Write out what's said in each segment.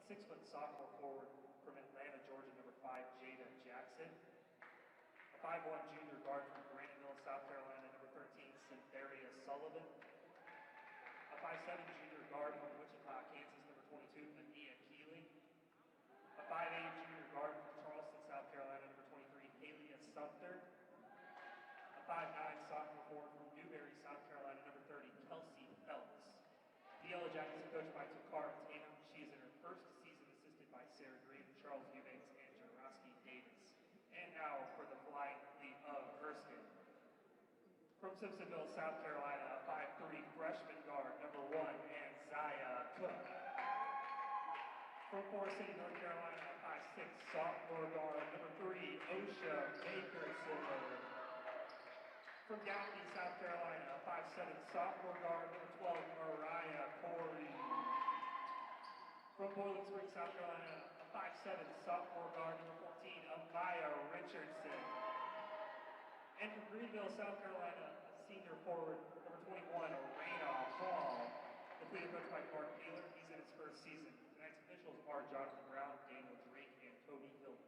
6-foot sophomore forward from Atlanta, Georgia, number 5, Jada Jackson. A 5'1" junior guard from Grandville, South Carolina, number 13, Cynthia Sullivan. A 5'7" junior guard from Wichita, Kansas, number 22, NAIA. A 5'8" junior guard from Charleston, South Carolina, number 23, Halia Sumter. A 5'9" sophomore forward from Newberry, South Carolina, number 30, Kelsey Phelps. The Yellow Jackets are coached by Takara Tatum. She is in her first season, assisted by Sarah Green, Charles Eubanks, and Jaraski Davis. And now for the Flying Fleet of Erskine. From Simpsonville, South Carolina, a 5'3" freshman guard, number 1, Anziah Cook. From Forest City, North Carolina, a 5'6" sophomore guard, number 3, Osha Bakerson. From Gallatin, South Carolina, a 5'7" sophomore guard, number 12, Mariah Corey. From Boiling Spring, South Carolina, a 5'7" sophomore guard, number 14, Amaya Richardson. And from Greenville, South Carolina, a senior forward, number 21, Raina Hall. The Fleet is coached by Mark Peeler. He's in his first season. Tonight's officials are Jonathan Brown, Daniel Drake, and Cody Hill.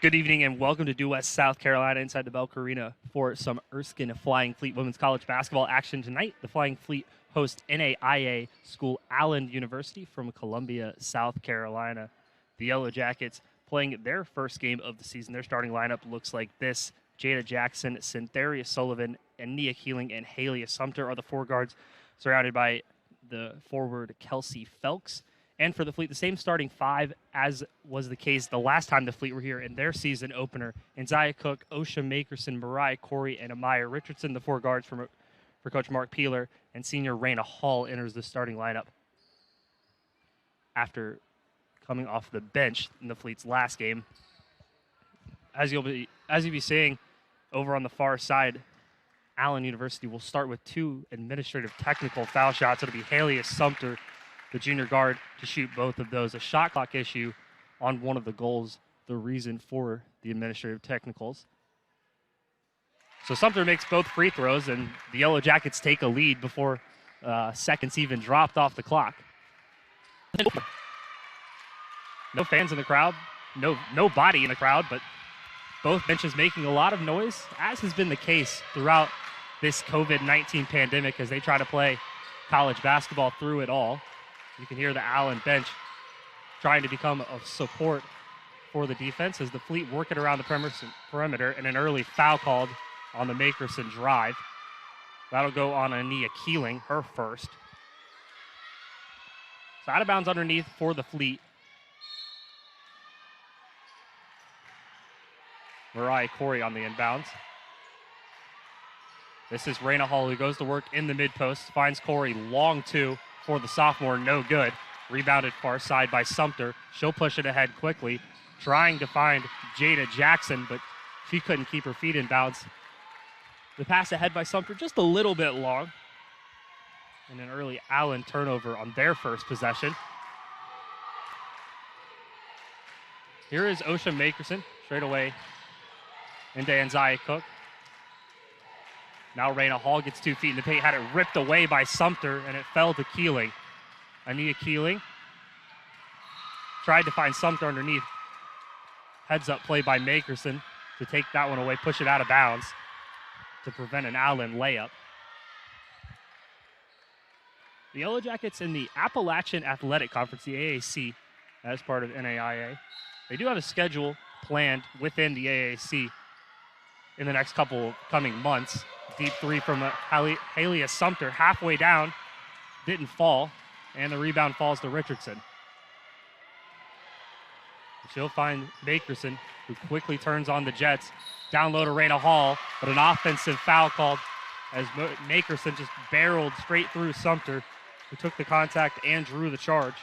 Good evening and welcome to Due West, South Carolina, inside the Belk Arena for some Erskine Flying Fleet women's college basketball action tonight. The Flying Fleet host NAIA school Allen University from Columbia, South Carolina. The Yellow Jackets playing their first game of the season. Their starting lineup looks like this. Jada Jackson, Cynthia Sullivan, and Nia Keeling and Halia Sumter are the four guards, surrounded by the forward Kelsey Phelps. And for the Fleet, the same starting five as was the case the last time the Fleet were here in their season opener. Anziah Cook, Osha Makerson, Mariah Corey, and Amaya Richardson, the four guards for Coach Mark Peeler, and senior Raina Hall enters the starting lineup after coming off the bench in the Fleet's last game. As you'll be seeing over on the far side, Allen University will start with two administrative technical foul shots. It'll be Halia Sumter, the junior guard, to shoot both of those. A shot clock issue on one of the goals, the reason for the administrative technicals. So Sumter makes both free throws, and the Yellow Jackets take a lead before seconds even dropped off the clock. No fans in the crowd, nobody in the crowd, but both benches making a lot of noise, as has been the case throughout this COVID-19 pandemic as they try to play college basketball through it all. You can hear the Allen bench trying to become a support for the defense as the Fleet work it around the perimeter, and an early foul called on the Makerson drive. That'll go on Ania Keeling, her first. So out of bounds underneath for the Fleet. Mariah Corey on the inbounds. This is Raina Hall, who goes to work in the mid-post, finds Corey, long two for the sophomore, no good. Rebounded far side by Sumter. She'll push it ahead quickly, trying to find Jada Jackson, but she couldn't keep her feet in bounds. The pass ahead by Sumter just a little bit long. And an early Allen turnover on their first possession. Here is Osha Makerson, straight away into Anziah Cook. Now Raina Hall gets 2 feet in the paint, had it ripped away by Sumter, and it fell to Keeling. Ania Keeling tried to find Sumter underneath. Heads up play by Makerson to take that one away, push it out of bounds to prevent an Allen layup. The Yellow Jackets in the Appalachian Athletic Conference, the AAC, as part of NAIA. They do have a schedule planned within the AAC in the next couple coming months. Deep three from Halia Sumter, halfway down, didn't fall, and the rebound falls to Richardson. She'll find Makerson, who quickly turns on the Jets. Down low to Raina Hall, but an offensive foul called as Makerson just barreled straight through Sumter, who took the contact and drew the charge.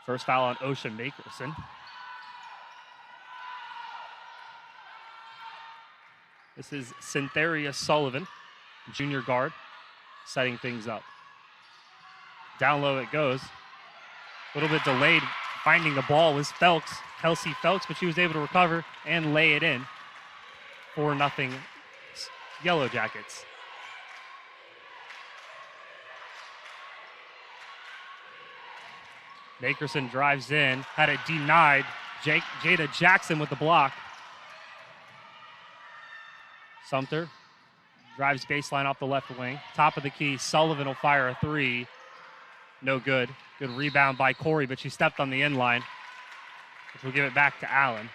First foul on Ocean Makerson. This is Cyntheria Sullivan, junior guard, setting things up. Down low it goes. A little bit delayed. Finding the ball was Felks, Kelsey Felks, but she was able to recover and lay it in. 4-0 Yellow Jackets. Makerson drives in, had it denied. Jada Jackson with the block. Sumter drives baseline off the left wing. Top of the key, Sullivan will fire a three. No good. Good rebound by Corey, but she stepped on the end line, which will give it back to Allen.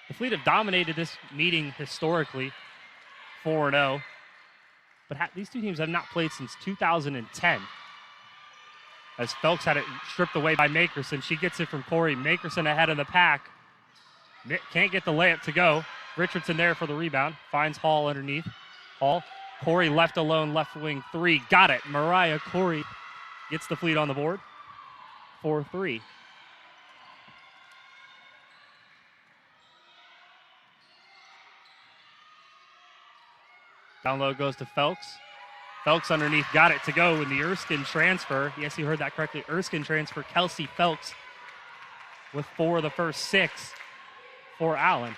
The Fleet have dominated this meeting historically, 4-0. But these two teams have not played since 2010. As Felks had it stripped away by Makerson. She gets it from Corey. Makerson ahead of the pack. Can't get the layup to go. Richardson there for the rebound. Finds Hall underneath. Hall. Corey left alone, left wing three. Got it. Mariah Corey gets the Fleet on the board. 4-3. Down low goes to Felks. Felks underneath got it to go in the Erskine transfer. Yes, you heard that correctly. Erskine transfer, Kelsey Felks with 4 of the first 6 for Allen.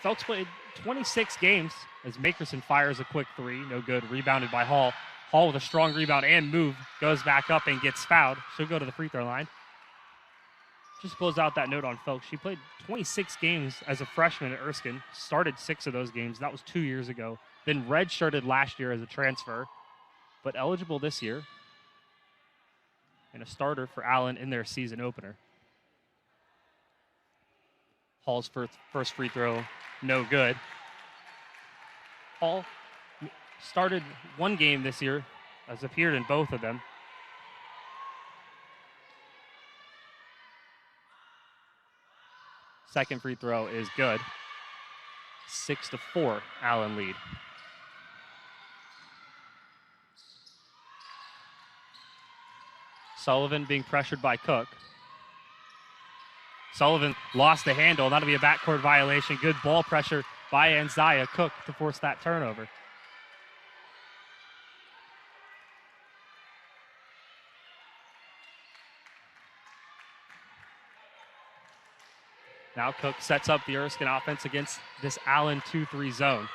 Felks played 26 games as Makerson fires a quick three. No good. Rebounded by Hall. Hall with a strong rebound and move. Goes back up and gets fouled. She'll go to the free throw line. Just close out that note on Felks. She played 26 games as a freshman at Erskine. Started 6 of those games. That was 2 years ago. Then redshirted last year as a transfer, but eligible this year. And a starter for Allen in their season opener. Hall's first free throw, no good. Hall started 1 game this year, has appeared in both of them. Second free throw is good. 6-4, Allen lead. Sullivan being pressured by Cook. Sullivan lost the handle. That'll be a backcourt violation. Good ball pressure by Anzaya Cook to force that turnover. Now Cook sets up the Erskine offense against this Allen 2-3 zone.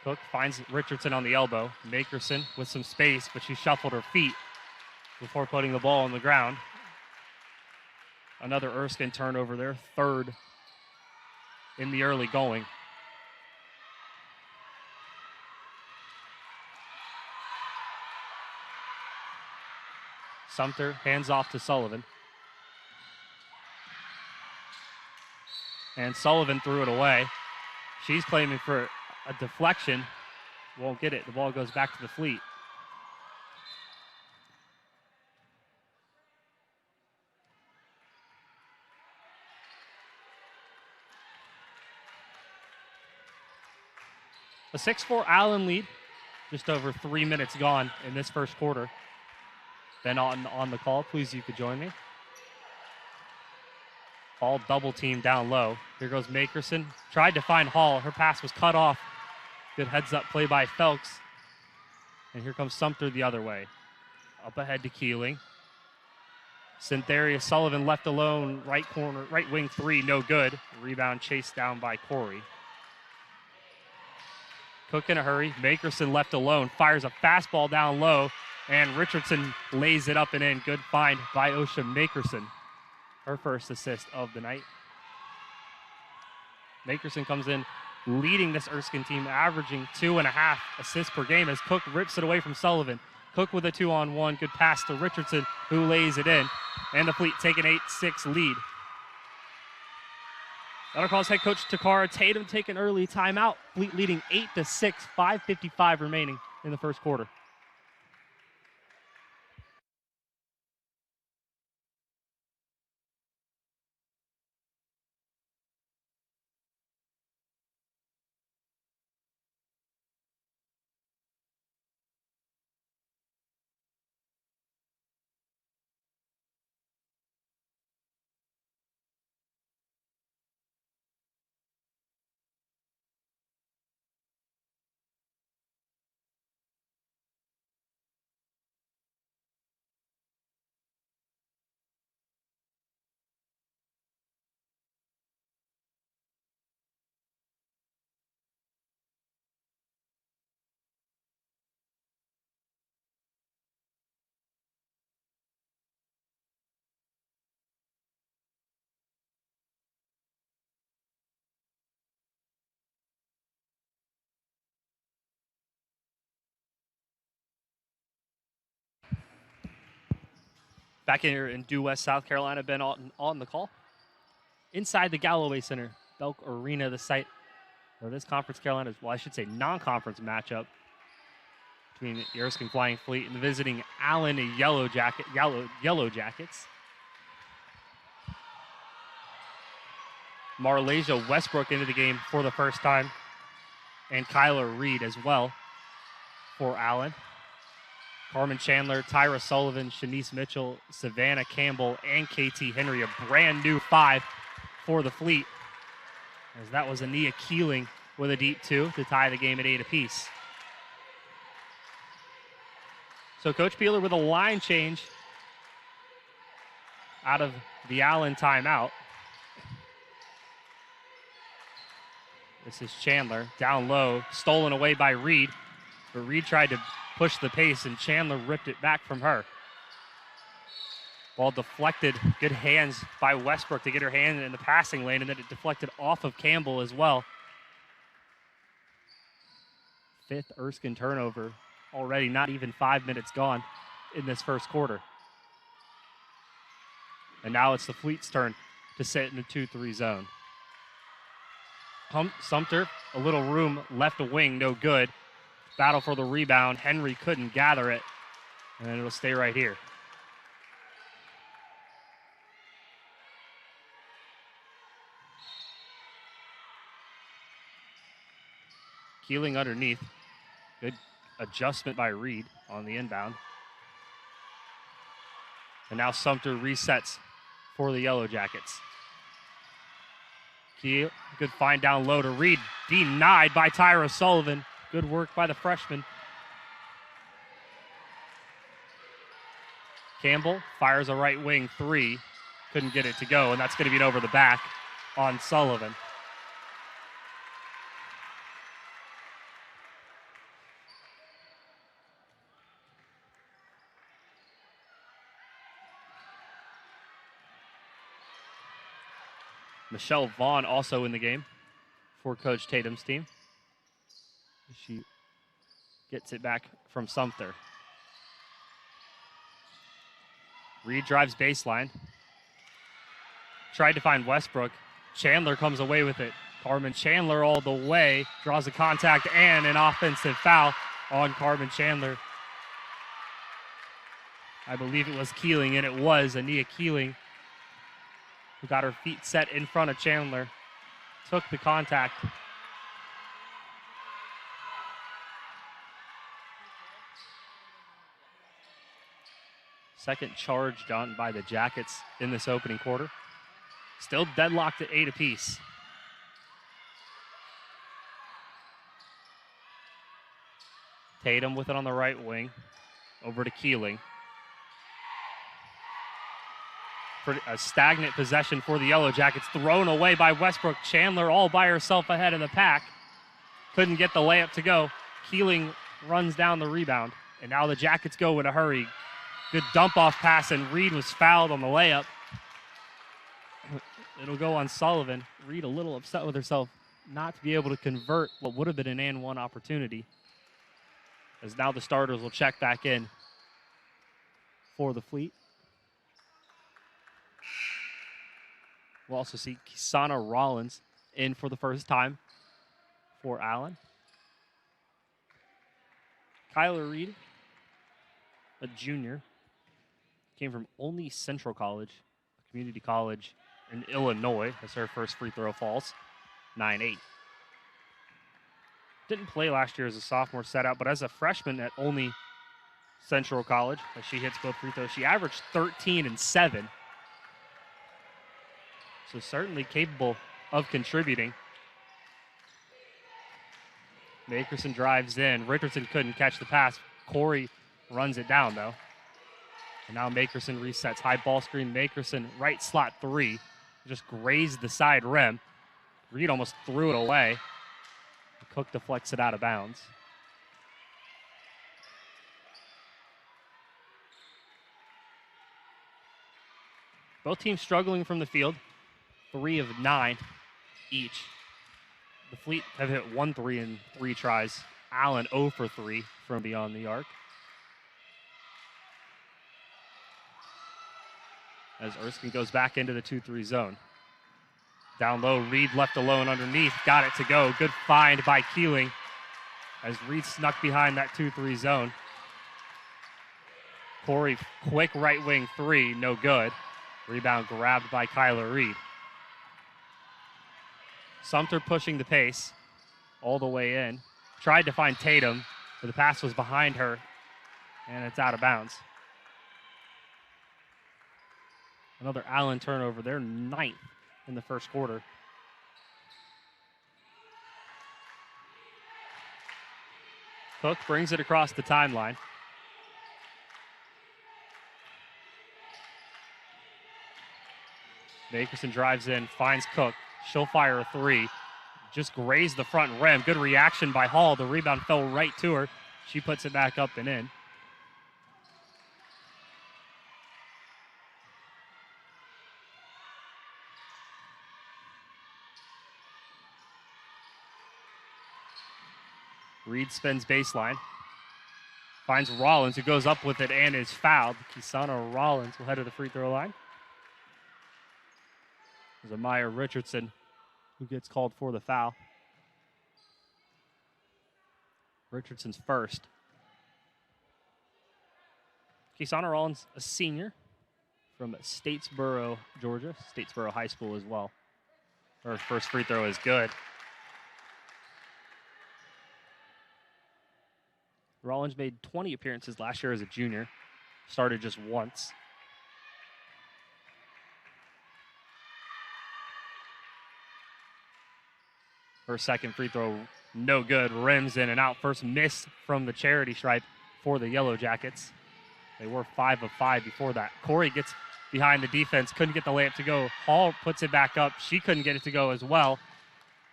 Cook finds Richardson on the elbow. Makerson with some space, but she shuffled her feet before putting the ball on the ground. Another Erskine turnover there, 3rd in the early going. Sumter hands off to Sullivan. And Sullivan threw it away. She's claiming for a deflection. Won't get it. The ball goes back to the Fleet. A 6-4 Allen lead. Just over 3 minutes gone in this first quarter. Ben on the call. Please, you could join me. Hall double team down low. Here goes Makerson. Tried to find Hall. Her pass was cut off. Good heads up play by Felks. And here comes Sumter the other way. Up ahead to Keeling. Cyntheria Sullivan left alone. Right corner, right wing three, no good. Rebound chased down by Corey. Cook in a hurry. Makerson left alone. Fires a fastball down low. And Richardson lays it up and in. Good find by Osha Makerson. Her first assist of the night. Makerson comes in leading this Erskine team, averaging 2.5 assists per game as Cook rips it away from Sullivan. Cook with a 2-on-1. Good pass to Richardson, who lays it in. And the Fleet take an 8-6 lead. That'll cause head coach Takara Tatum take an early timeout. Fleet leading 8-6, 5:55 remaining in the first quarter. Back here in Due West, South Carolina, Ben on the call. Inside the Galloway Center, Belk Arena, the site of this Conference Carolina, well, I should say non-conference matchup between the Erskine Flying Fleet and the visiting Allen Yellow Jackets. Marlasia Westbrook into the game for the first time, and Kyler Reed as well for Allen. Carmen Chandler, Tyra Sullivan, Shanice Mitchell, Savannah Campbell, and KT Henry, a brand new 5 for the Fleet, as that was Ania Keeling with a deep 2 to tie the game at 8 apiece. So Coach Peeler with a line change out of the Allen timeout. This is Chandler, down low, stolen away by Reed, but Reed tried to push the pace and Chandler ripped it back from her. Ball deflected, good hands by Westbrook to get her hand in the passing lane, and then it deflected off of Campbell as well. 5th Erskine turnover already, not even 5 minutes gone in this first quarter. And now it's the Fleet's turn to sit in the 2-3 zone. Sumter, a little room, left a wing, no good. Battle for the rebound. Henry couldn't gather it, and it'll stay right here. Keeling underneath. Good adjustment by Reed on the inbound. And now Sumter resets for the Yellow Jackets. Keel, good find down low to Reed. Denied by Tyra Sullivan. Good work by the freshman. Campbell fires a right wing 3. Couldn't get it to go, and that's going to be an over the back on Sullivan. Michelle Vaughn also in the game for Coach Tatum's team. She gets it back from Sumter. Reed drives baseline. Tried to find Westbrook. Chandler comes away with it. Carmen Chandler all the way. Draws a contact and an offensive foul on Carmen Chandler. I believe it was Keeling, and it was Ania Keeling who got her feet set in front of Chandler. Took the contact. Second charge done by the Jackets in this opening quarter. Still deadlocked at 8 apiece. Tatum with it on the right wing. Over to Keeling. For a stagnant possession for the Yellow Jackets. Thrown away by Westbrook. Chandler all by herself ahead in the pack. Couldn't get the layup to go. Keeling runs down the rebound. And now the Jackets go in a hurry. Good dump-off pass, and Reed was fouled on the layup. It'll go on Sullivan. Reed a little upset with herself not to be able to convert what would have been an and one opportunity. As now the starters will check back in for the Fleet. We'll also see Kisana Rollins in for the first time for Allen. Kyler Reed, a junior, came from Olney Central College, a community college in Illinois, as her first free throw falls, 9-8. Didn't play last year as a sophomore set out, but as a freshman at Olney Central College, as she hits both free throws, she averaged 13 and 7. So certainly capable of contributing. Makerson drives in. Richardson couldn't catch the pass. Corey runs it down, though. And now Makerson resets. High ball screen. Makerson, right slot 3. Just grazed the side rim. Reed almost threw it away. Cook deflects it out of bounds. Both teams struggling from the field. 3 of 9 each. The Fleet have hit 1 3 in 3 tries. Allen 0 for 3 from beyond the arc. as Erskine goes back into the 2-3 zone. Down low, Reed left alone underneath. Got it to go. Good find by Keeling as Reed snuck behind that 2-3 zone. Corey, quick right wing three, no good. Rebound grabbed by Kyler Reed. Sumter pushing the pace all the way in. Tried to find Tatum, but the pass was behind her, and it's out of bounds. Another Allen turnover. They're 9th in the first quarter. Cook brings it across the timeline. Nickerson drives in, finds Cook. She'll fire a three. Just grazed the front rim. Good reaction by Hall. The rebound fell right to her. She puts it back up and in. Reed spins baseline. Finds Rollins, who goes up with it and is fouled. Kisana Rollins will head to the free throw line. There's Amaya Richardson who gets called for the foul. Richardson's first. Kisana Rollins, a senior from Statesboro, Georgia. Statesboro High School as well. Her first free throw is good. Rollins made 20 appearances last year as a junior. Started just once. Her second free throw, no good. Rims in and out. First miss from the charity stripe for the Yellow Jackets. They were 5 of 5 before that. Corey gets behind the defense. Couldn't get the layup to go. Hall puts it back up. She couldn't get it to go as well.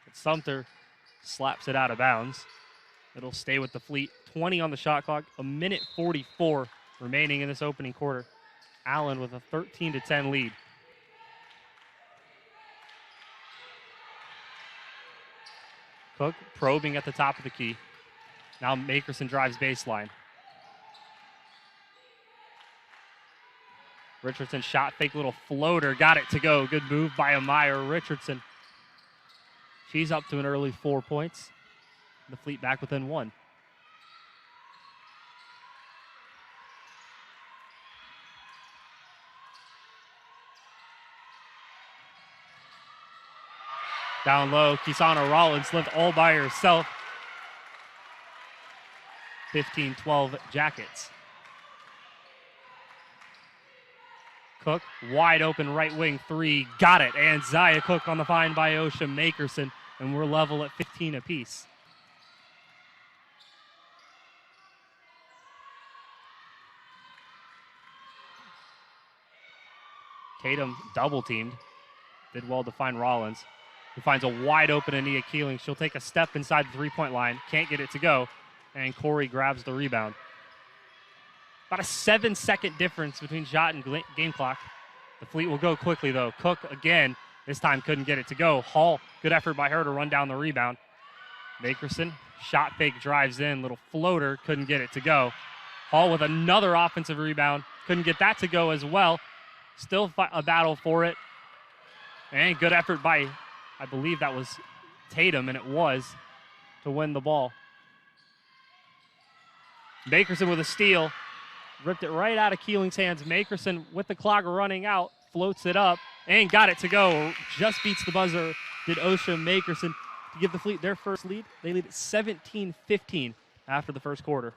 But Sumter slaps it out of bounds. It'll stay with the Fleet. 20 on the shot clock. 1:44 remaining in this opening quarter. Allen with a 13-10 lead. Cook probing at the top of the key. Now Makerson drives baseline. Richardson shot fake little floater. Got it to go. Good move by Amaya Richardson. She's up to an early 4 points. The Fleet back within 1. Down low, Kisana Rollins lived all by herself. 15-12 Jackets. Cook, wide open right wing three, got it. And Zaya Cook on the find by Osha Makerson, and we're level at 15 apiece. Tatum double teamed. Did well to find Rollins, who finds a wide open Ania Keeling. She'll take a step inside the three-point line. Can't get it to go. And Corey grabs the rebound. About a 7-second difference between shot and game clock. The Fleet will go quickly, though. Cook, again, this time couldn't get it to go. Hall, good effort by her to run down the rebound. Makerson, shot fake, drives in. Little floater, couldn't get it to go. Hall with another offensive rebound. Couldn't get that to go as well. Still a battle for it. And good effort by, I believe that was Tatum, and it was, to win the ball. Makerson with a steal. Ripped it right out of Keeling's hands. Makerson, with the clock running out, floats it up and got it to go. Just beats the buzzer, did Osha Makerson, to give the Fleet their first lead. They lead at 17-15 after the first quarter.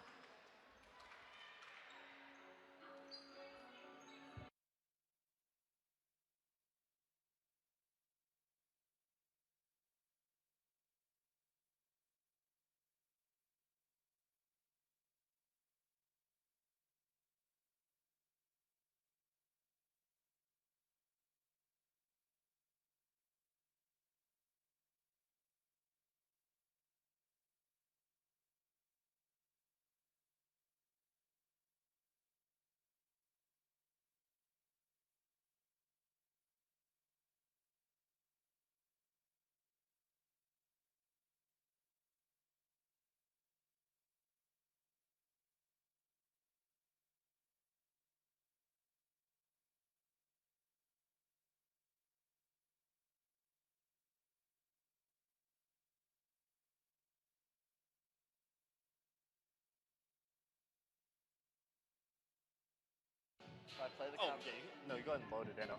Oh, yeah. No, you go ahead and load it in. Yeah,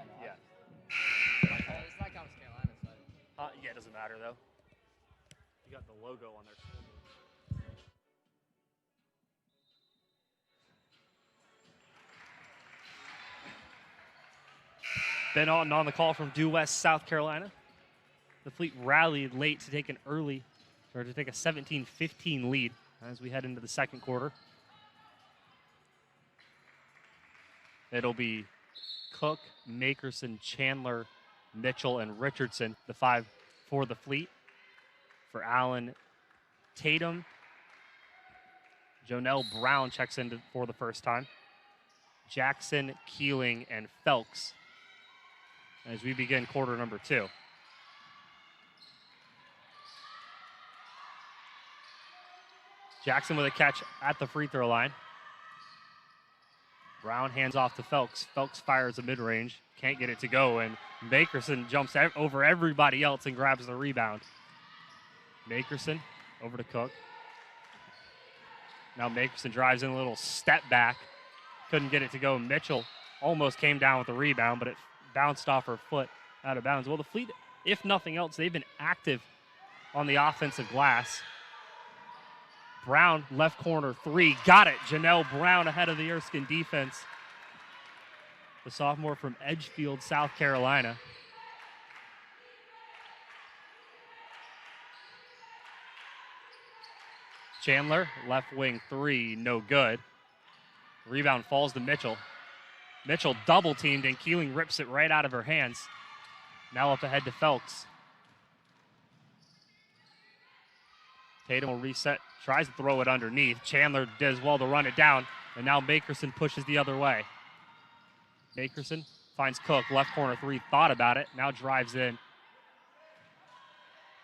no. Yeah. It's not Counts Carolina, so. Yeah, it doesn't matter, though. You got the logo on there. Been on the call from due west, South Carolina. The Fleet rallied late to take to take a 17-15 lead as we head into the second quarter. It'll be Cook, Makerson, Chandler, Mitchell, and Richardson, the 5 for the Fleet. For Allen, Tatum, Jonelle Brown checks in for the first time. Jackson, Keeling, and Phelps as we begin quarter number 2. Jackson with a catch at the free throw line. Brown hands off to Phelps. Phelps fires a mid-range. Can't get it to go, and Makerson jumps over everybody else and grabs the rebound. Makerson over to Cook. Now Makerson drives in a little step back. Couldn't get it to go. Mitchell almost came down with the rebound, but it bounced off her foot out of bounds. Well, the Fleet, if nothing else, they've been active on the offensive glass. Brown, left corner 3, got it. Janelle Brown ahead of the Erskine defense. The sophomore from Edgefield, South Carolina. Chandler, left wing 3, no good. Rebound falls to Mitchell. Mitchell double teamed and Keeling rips it right out of her hands. Now up ahead to Phelps. Tatum will reset, tries to throw it underneath. Chandler does well to run it down, and now Makerson pushes the other way. Makerson finds Cook, left corner 3, thought about it, now drives in.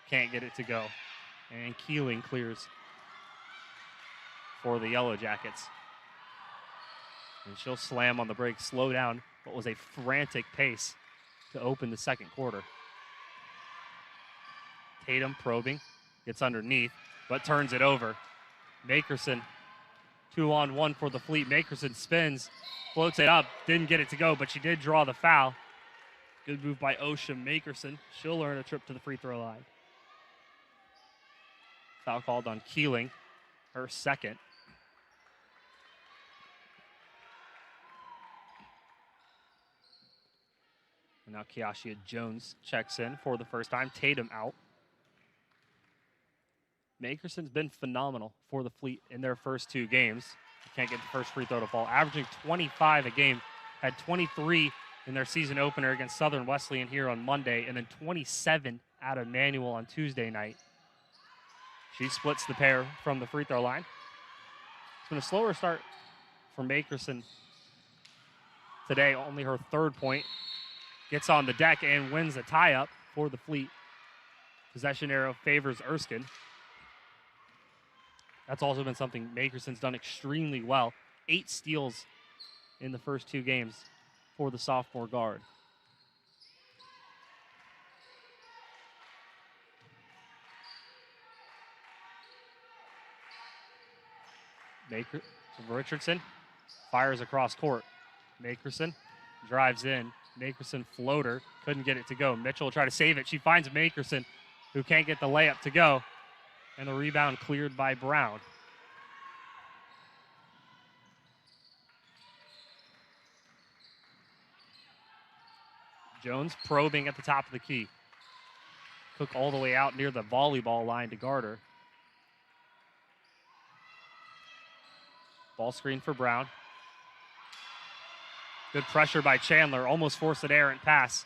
Can't get it to go. And Keeling clears for the Yellow Jackets. And she'll slam on the break, slow down what was a frantic pace to open the second quarter. Tatum probing, gets underneath, but turns it over. Makerson, 2-on-1 for the Fleet. Makerson spins, floats it up, didn't get it to go, but she did draw the foul. Good move by Osha Makerson. She'll earn a trip to the free throw line. Foul called on Keeling, her second. And now Kiashia Jones checks in for the first time. Tatum out. Makerson's been phenomenal for the Fleet in their first 2 games. Can't get the first free throw to fall. Averaging 25 a game. Had 23 in their season opener against Southern Wesleyan here on Monday, and then 27 out of Manual on Tuesday night. She splits the pair from the free throw line. It's been a slower start for Makerson today. Only her 3rd point. Gets on the deck and wins a tie-up for the Fleet. Possession arrow favors Erskine. That's also been something Makerson's done extremely well. 8 steals in the first 2 games for the sophomore guard. Richardson fires across court. Makerson drives in. Makerson floater, couldn't get it to go. Mitchell will try to save it. She finds Makerson, who can't get the layup to go. And the rebound cleared by Brown. Jones probing at the top of the key. Cook all the way out near the volleyball line to guard her. Ball screen for Brown. Good pressure by Chandler. Almost forced an errant pass.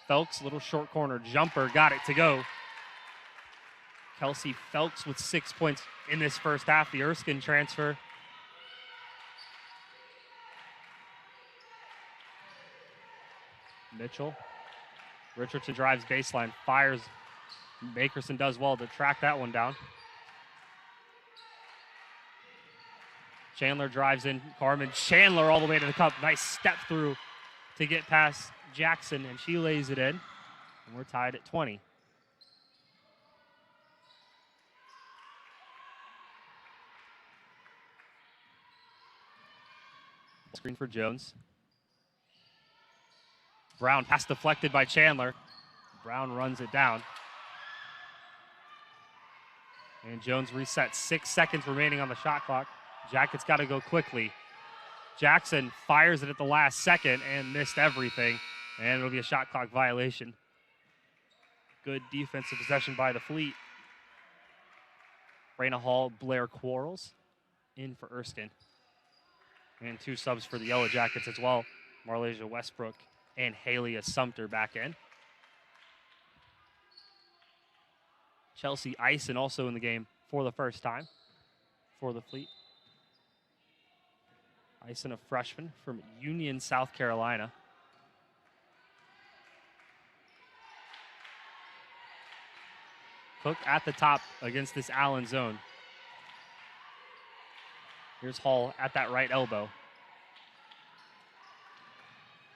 Phelps, little short corner jumper, got it to go. Kelsey Phelps with 6 points in this first half. The Erskine transfer. Mitchell. Richardson drives baseline, fires. Makerson does well to track that one down. Chandler drives in. Carmen Chandler all the way to the cup. Nice step through to get past Jackson, and she lays it in. And we're tied at 20. Screen for Jones. Brown pass deflected by Chandler. Brown runs it down. And Jones resets. 6 seconds remaining on the shot clock. Jackets got to go quickly. Jackson fires it at the last second and missed everything. And it'll be a shot clock violation. Good defensive possession by the Fleet. Raina Hall, Blair Quarles in for Erskine. And 2 subs for the Yellow Jackets as well. Marlasia Westbrook and Haley Sumter back in. Chelsea Eisen also in the game for the first time for the Fleet. Eisen, a freshman from Union, South Carolina. Cook at the top against this Allen zone. Here's Hall at that right elbow.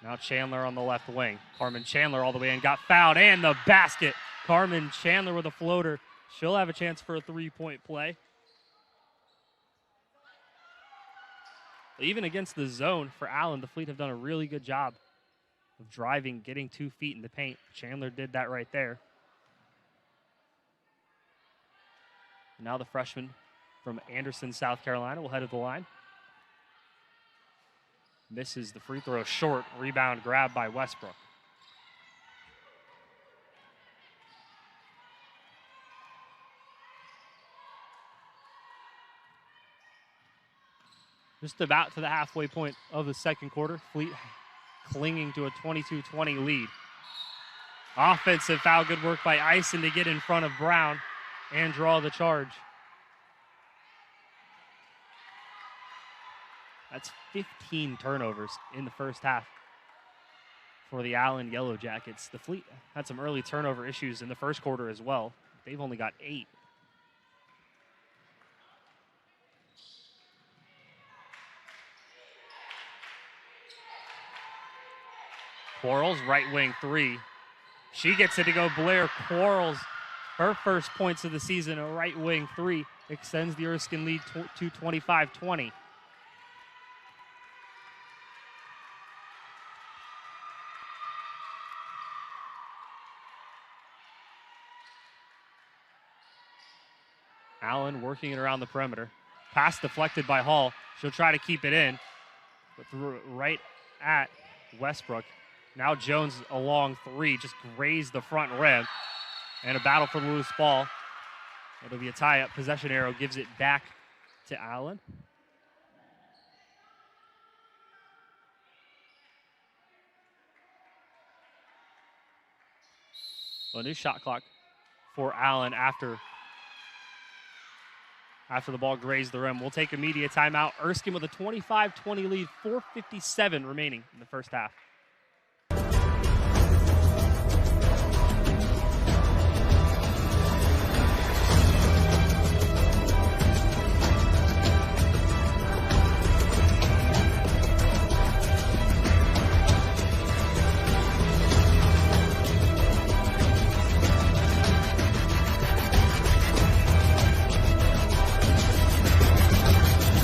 Now Chandler on the left wing. Carmen Chandler all the way in, got fouled, and the basket. Carmen Chandler with a floater. She'll have a chance for a 3-point play. Even against the zone for Allen, the Fleet have done a really good job of driving, getting 2 feet in the paint. Chandler did that right there. Now the freshman from Anderson, South Carolina will head to the line. Misses the free throw short. Rebound grab by Westbrook. Just about to the halfway point of the second quarter. Fleet clinging to a 22-20 lead. Offensive foul, good work by Eisen to get in front of Brown and draw the charge. That's 15 turnovers in the first half for the Allen Yellow Jackets. The Fleet had some early turnover issues in the first quarter as well. They've only got 8. Quarles, right wing 3. She gets it to go. Blair Quarles, her first points of the season, a right wing 3, extends the Erskine lead to 25-20. Allen working it around the perimeter. Pass deflected by Hall. She'll try to keep it in, but threw it right at Westbrook. Now Jones a long 3, just grazed the front rim. And a battle for the loose ball. It'll be a tie-up. Possession arrow gives it back to Allen. Well, a new shot clock for Allen after the ball grazed the rim. We'll take a media timeout. Erskine with a 25-20 lead, 4:57 remaining in the first half.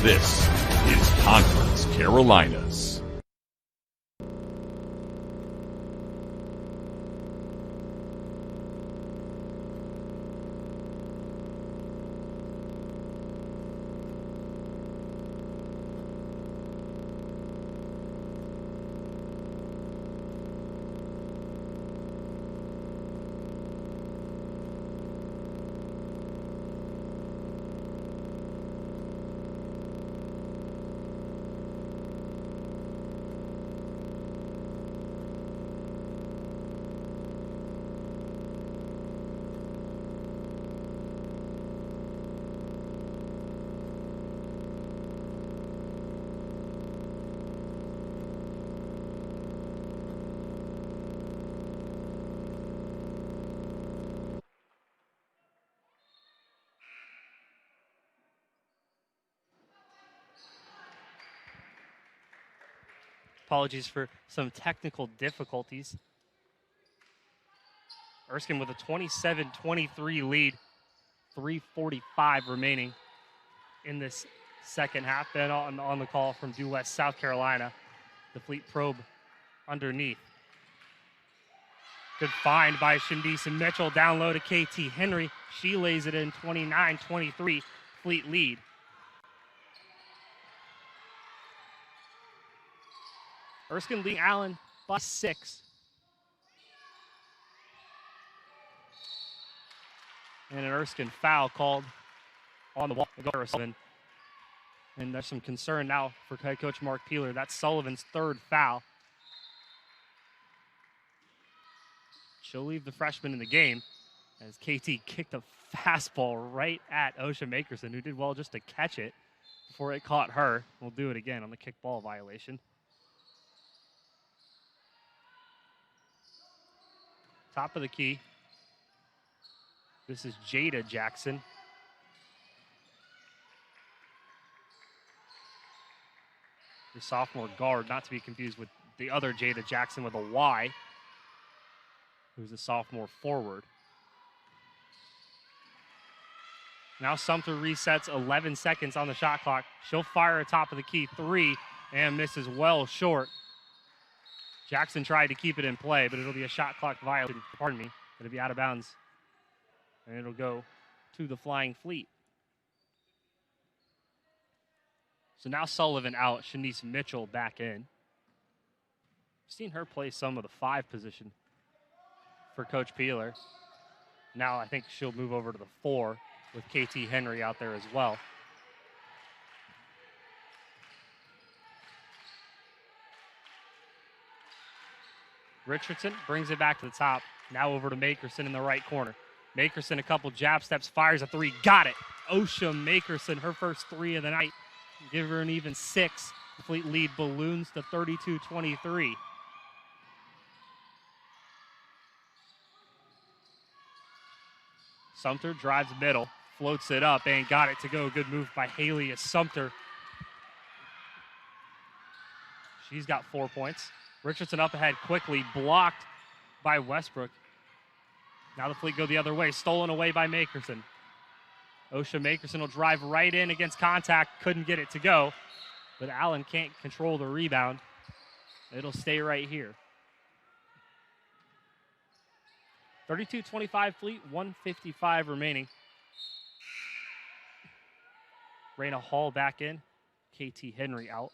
This is Conference Carolinas. Apologies for some technical difficulties. Erskine with a 27-23 lead, 3:45 remaining in this second half. Been on the call from due west South Carolina. The Fleet probe underneath. Good find by Shindisa Mitchell. Down low to KT Henry. She lays it in 29-23. Fleet lead. Erskine leading Allen by 6. And an Erskine foul called on the wall. And there's some concern now for head coach Mark Peeler. That's Sullivan's 3rd foul. She'll leave the freshman in the game as KT kicked a fastball right at Osha Makerson, who did well just to catch it before it caught her. We'll do it again on the kickball violation. Top of the key. This is Jada Jackson. The sophomore guard, not to be confused with the other Jada Jackson with a Y, who's a sophomore forward. Now Sumter resets, 11 seconds on the shot clock. She'll fire a top of the key 3 and misses well short. Jackson tried to keep it in play, but it'll be a shot clock violation. Pardon me. It'll be out of bounds. And it'll go to the Flying Fleet. So now Sullivan out, Shanice Mitchell back in. Seen her play some of the 5 position for Coach Peeler. Now I think she'll move over to the 4 with KT Henry out there as well. Richardson brings it back to the top. Now over to Makerson in the right corner. Makerson, a couple jab steps, fires a 3. Got it. Osha Makerson, her first 3 of the night. Give her an even 6. The Fleet lead balloons to 32-23. Sumter drives middle, floats it up, and got it to go. Good move by Haley as Sumter. She's got 4 points. Richardson up ahead quickly, blocked by Westbrook. Now the Fleet go the other way, stolen away by Makerson. Osha Makerson will drive right in against contact, couldn't get it to go, but Allen can't control the rebound. It'll stay right here. 32-25 Fleet, 1:55 remaining. Raina Hall back in, KT Henry out.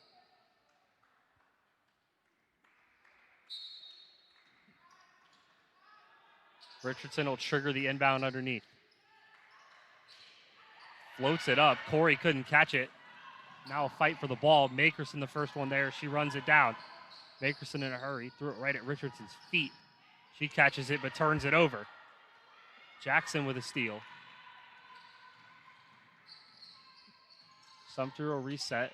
Richardson will trigger the inbound underneath. Floats it up. Corey couldn't catch it. Now a fight for the ball. Makerson the first one there. She runs it down. Makerson in a hurry. Threw it right at Richardson's feet. She catches it but turns it over. Jackson with a steal. Sumter will reset.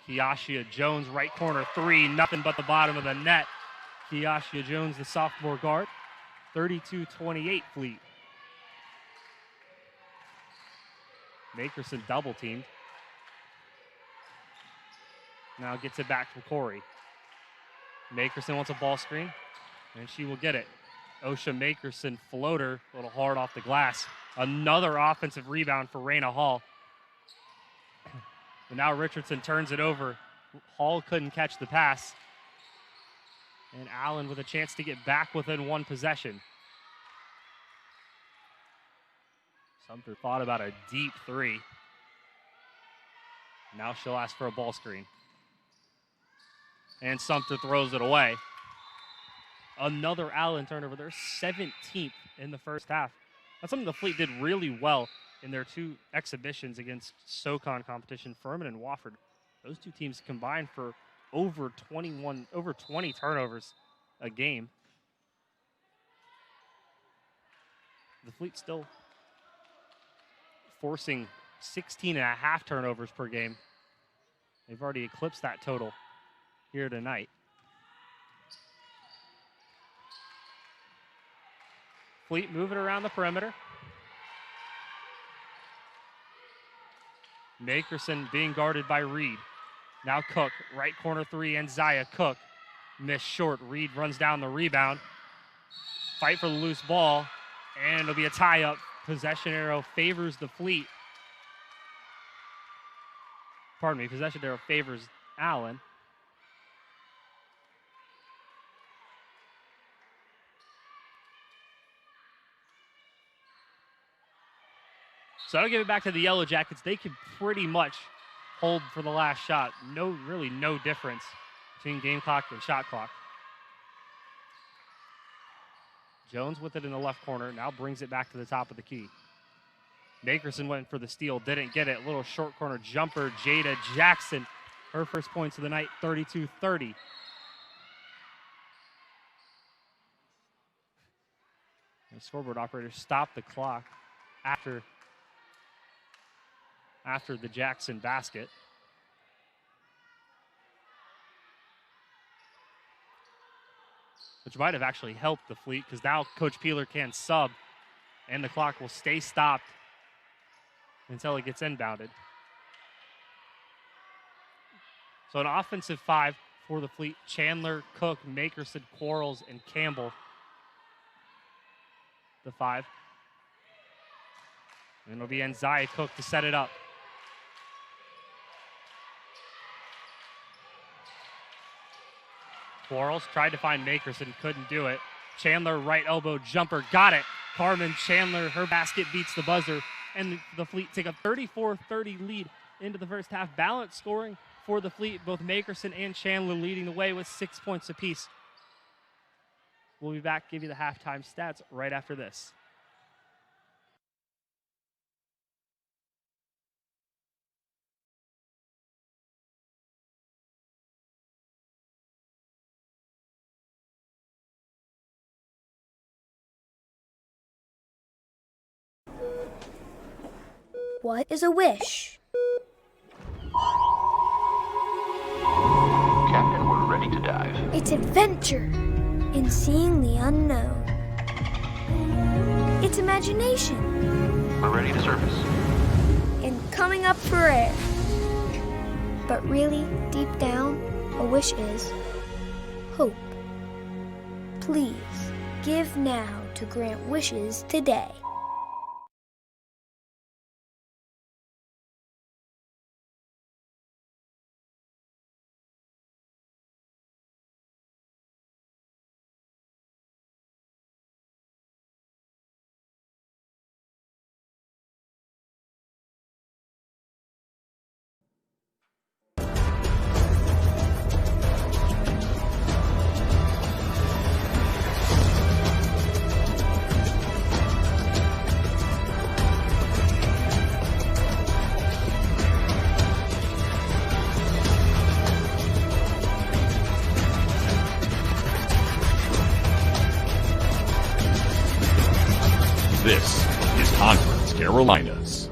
Kiashia Jones, right corner 3. Nothing but the bottom of the net. Kiashia Jones, the sophomore guard. 32-28 Fleet. Makerson double teamed. Now gets it back to Corey. Makerson wants a ball screen, and she will get it. Osha Makerson floater, a little hard off the glass. Another offensive rebound for Raina Hall. And now Richardson turns it over. Hall couldn't catch the pass. And Allen with a chance to get back within 1 possession. Sumter thought about a deep 3. Now she'll ask for a ball screen. And Sumter throws it away. Another Allen turnover. They're 17th in the first half. That's something the Fleet did really well in their 2 exhibitions against SoCon competition, Furman and Wofford. Those 2 teams combined for over 20 turnovers a game. The Fleet still forcing 16.5 turnovers per game. They've already eclipsed that total here tonight. Fleet moving around the perimeter. Makerson being guarded by Reed. Now Cook, right corner 3, and Zaya Cook. Missed short. Reed runs down the rebound. Fight for the loose ball, and it'll be a tie-up. Possession arrow favors the Fleet. Possession arrow favors Allen. So I'll give it back to the Yellow Jackets. They could pretty much hold for the last shot. Really no difference between game clock and shot clock. Jones with it in the left corner, now brings it back to the top of the key. Makerson went for the steal, didn't get it. Little short corner jumper, Jada Jackson. Her first points of the night, 32-30. The scoreboard operator stopped the clock after the Jackson basket. Which might have actually helped the Fleet, because now Coach Peeler can sub, and the clock will stay stopped until it gets inbounded. So an offensive 5 for the Fleet. Chandler, Cook, Makerson, Quarles, and Campbell. The 5. And it'll be Anzai Cook to set it up. Quarles tried to find Makerson, couldn't do it. Chandler, right elbow jumper, got it. Carmen Chandler, her basket beats the buzzer, and the Fleet take a 34-30 lead into the first half. Balanced scoring for the Fleet, both Makerson and Chandler leading the way with 6 points apiece. We'll be back, give you the halftime stats right after this. What is a wish? Captain, we're ready to dive. It's adventure in seeing the unknown. It's imagination We're ready to surface. in coming up for air. But really, deep down, a wish is hope. Please, give now to grant wishes today. This is Conference Carolinas.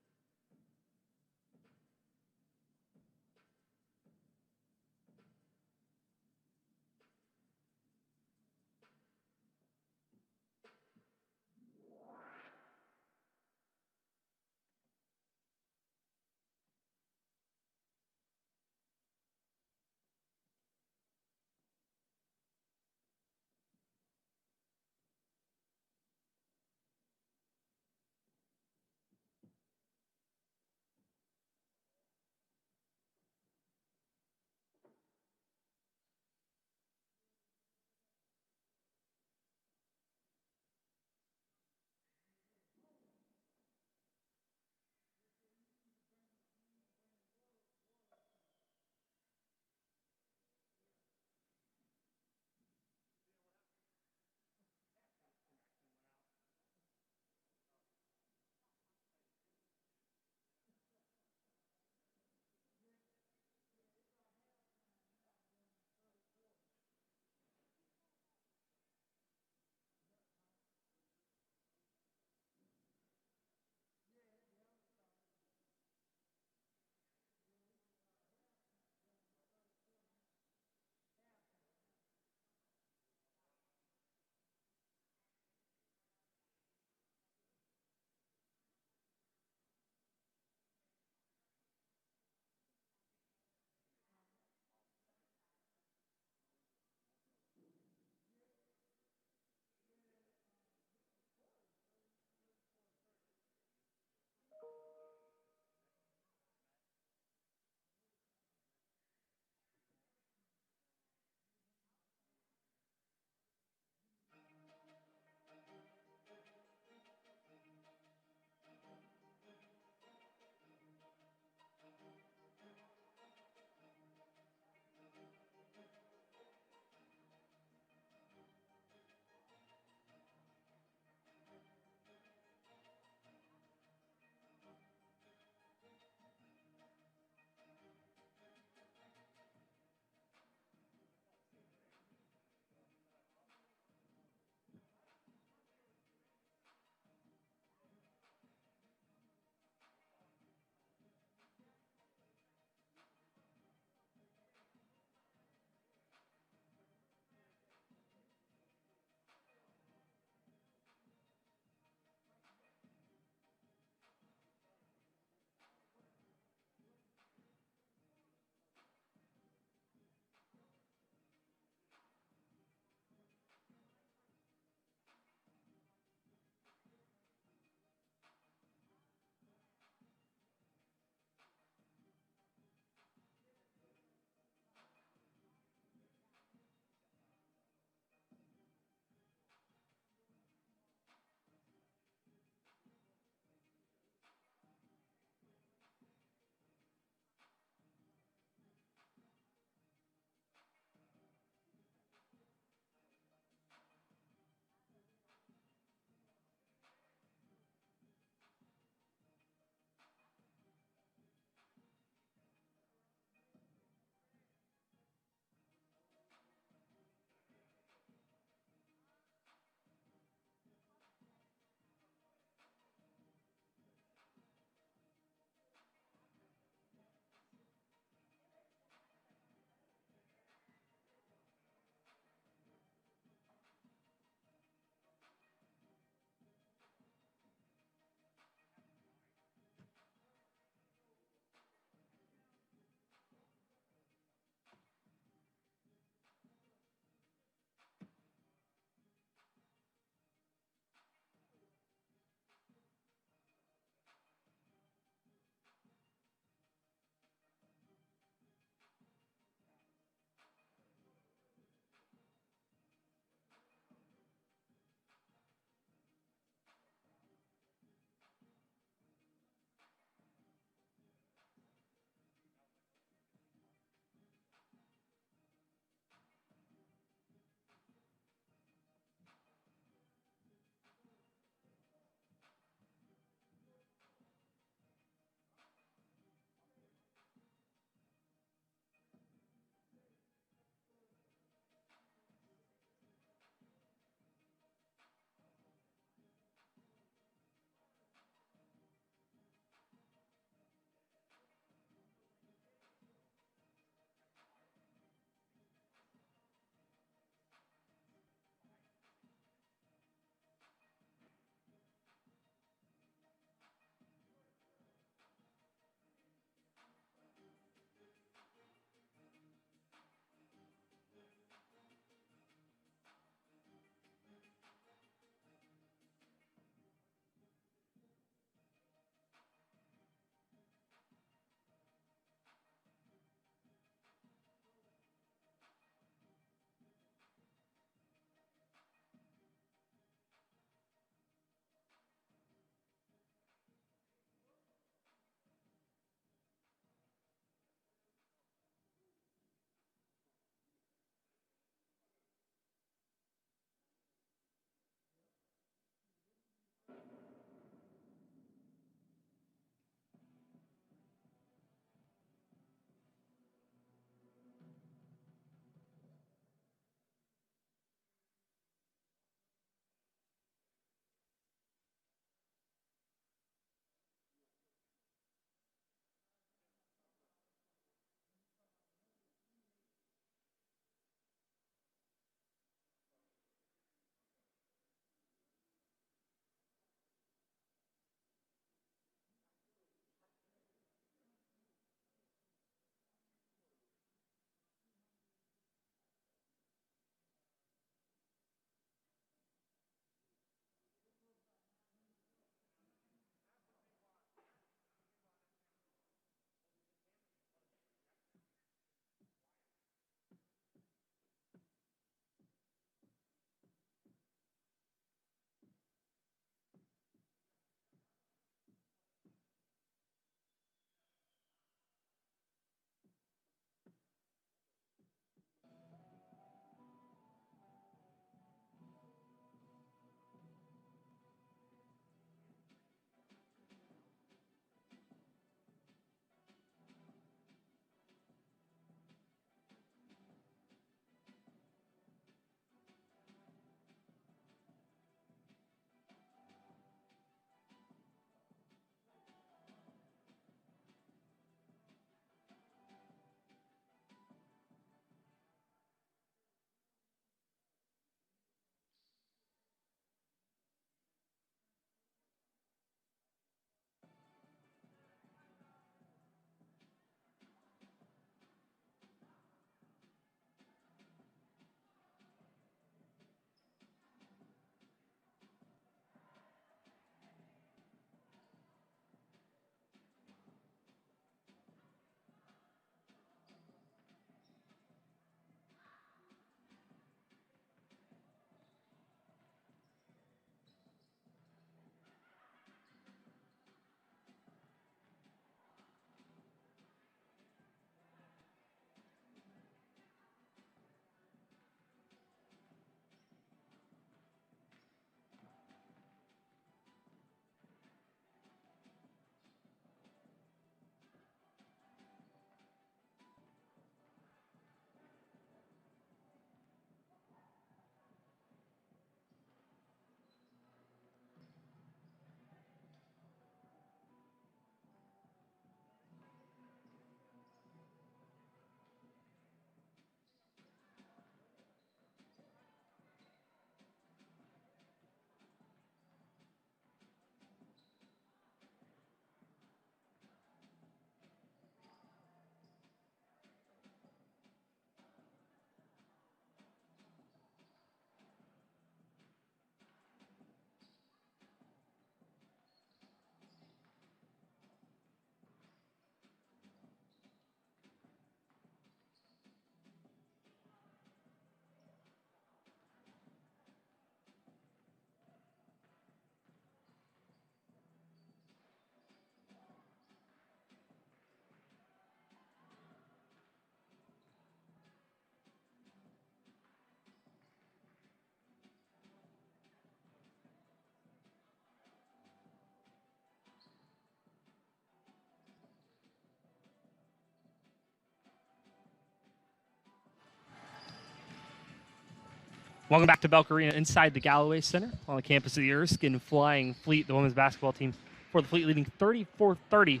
Welcome back to Belk Arena inside the Galloway Center on the campus of the Erskine Flying Fleet, the women's basketball team for the Fleet, leading 34-30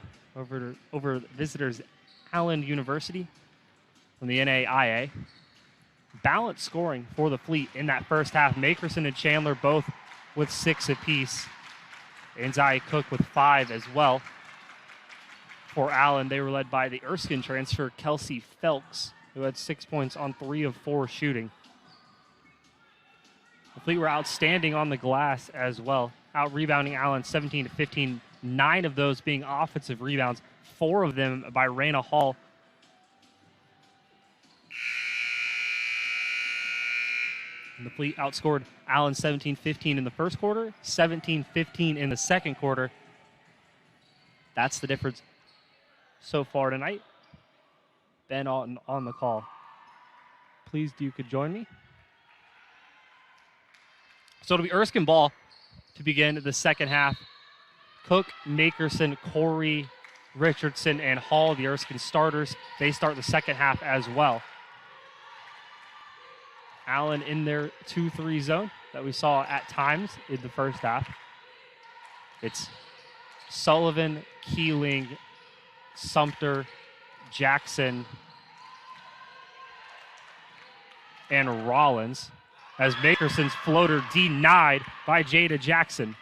over visitors Allen University from the NAIA. Balanced scoring for the Fleet in that first half. Makerson and Chandler both with 6 apiece. And Zai Cook with 5 as well. For Allen, they were led by the Erskine transfer, Kelsey Felks, who had 6 points on 3 of 4 shooting. The Fleet were outstanding on the glass as well, out-rebounding Allen 17-15, 9 of those being offensive rebounds, 4 of them by Raina Hall. And the Fleet outscored Allen 17-15 in the first quarter, 17-15 in the second quarter. That's the difference so far tonight. Ben Alton on the call. Pleased you could join me. So it'll be Erskine ball to begin the second half. Cook, Makerson, Corey, Richardson, and Hall, the Erskine starters, they start the second half as well. Allen in their 2-3 zone that we saw at times in the first half. It's Sullivan, Keeling, Sumter, Jackson, and Rollins, as Makerson's floater denied by Jada Jackson.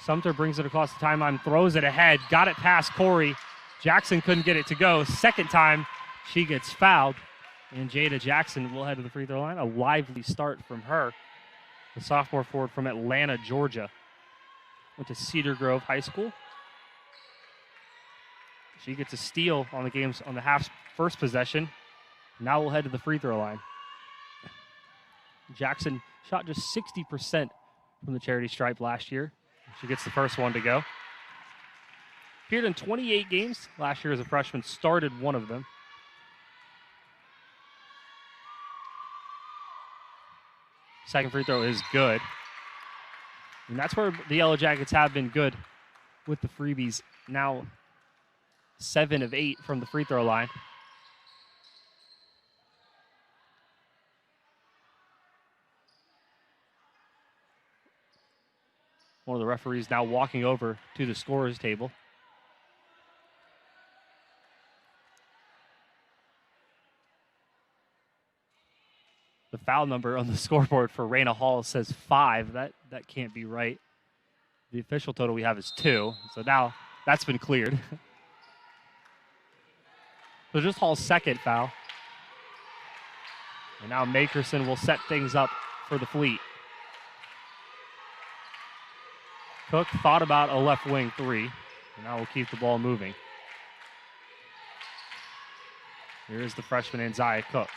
Sumter brings it across the timeline, throws it ahead, got it past Corey. Jackson couldn't get it to go. Second time, she gets fouled, and Jada Jackson will head to the free throw line. A lively start from her, the sophomore forward from Atlanta, Georgia. Went to Cedar Grove High School. She gets a steal on the half's first possession. Now we'll head to the free throw line. Jackson shot just 60% from the charity stripe last year. She gets the first one to go. Appeared in 28 games last year as a freshman, started one of them. Second free throw is good. And that's where the Yellow Jackets have been good with the freebies. Now 7 of 8 from the free throw line. One of the referees now walking over to the scorer's table. The foul number on the scoreboard for Raina Hall says 5. That can't be right. The official total we have is 2. So now that's been cleared. So just Hall's second foul. And now Makerson will set things up for the Fleet. Cook thought about a left wing 3. And now we'll keep the ball moving. Here is the freshman Anzia Cook.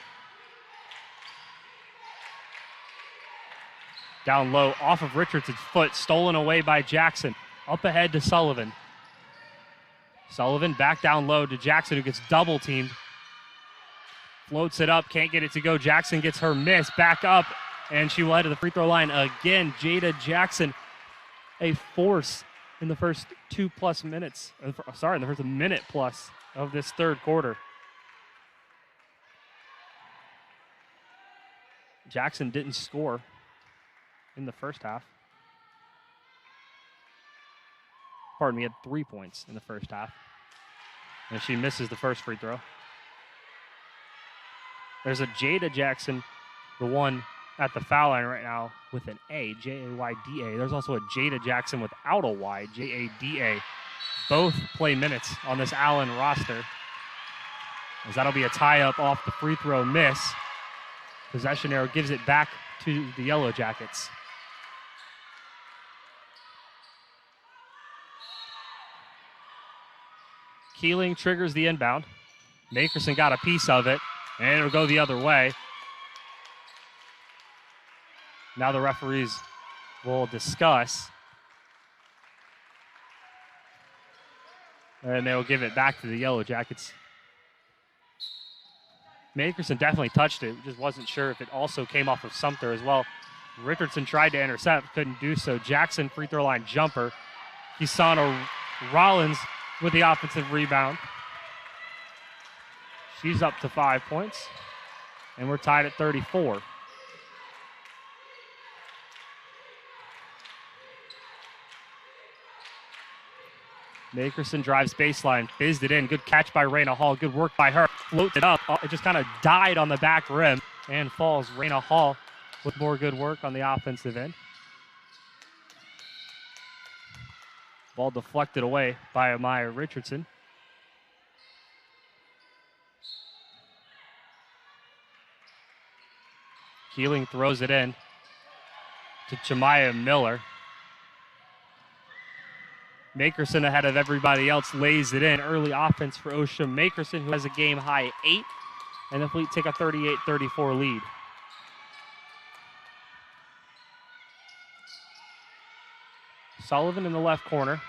Down low, off of Richardson's foot, stolen away by Jackson. Up ahead to Sullivan. Sullivan back down low to Jackson, who gets double teamed. Floats it up, can't get it to go. Jackson gets her miss, back up, and she will head to the free throw line again. Jada Jackson, a force in the first 2+ minutes. In the first minute plus of this third quarter. Jackson didn't score in the first half. Pardon me, had 3 points in the first half. And she misses the first free throw. There's a Jada Jackson, the one at the foul line right now with an A, Jayda. There's also a Jada Jackson without a Y, Jada. Both play minutes on this Allen roster, as that'll be a tie-up off the free throw miss. Possession arrow gives it back to the Yellow Jackets. Keeling triggers the inbound. Makerson got a piece of it, and it'll go the other way. Now the referees will discuss, and they'll give it back to the Yellow Jackets. Makerson definitely touched it, just wasn't sure if it also came off of Sumter as well. Richardson tried to intercept, couldn't do so. Jackson free throw line jumper. Kisana Rollins with the offensive rebound. She's up to 5 points, and we're tied at 34. Makerson drives baseline, fizzed it in. Good catch by Raina Hall. Good work by her. Floats it up. Oh, it just kind of died on the back rim and falls. Raina Hall with more good work on the offensive end. Ball deflected away by Amaya Richardson. Keeling throws it in to Chamaya Miller. Makerson ahead of everybody else lays it in. Early offense for OSHA Makerson, who has a game-high 8, and the Fleet take a 38-34 lead. Sullivan in the left corner.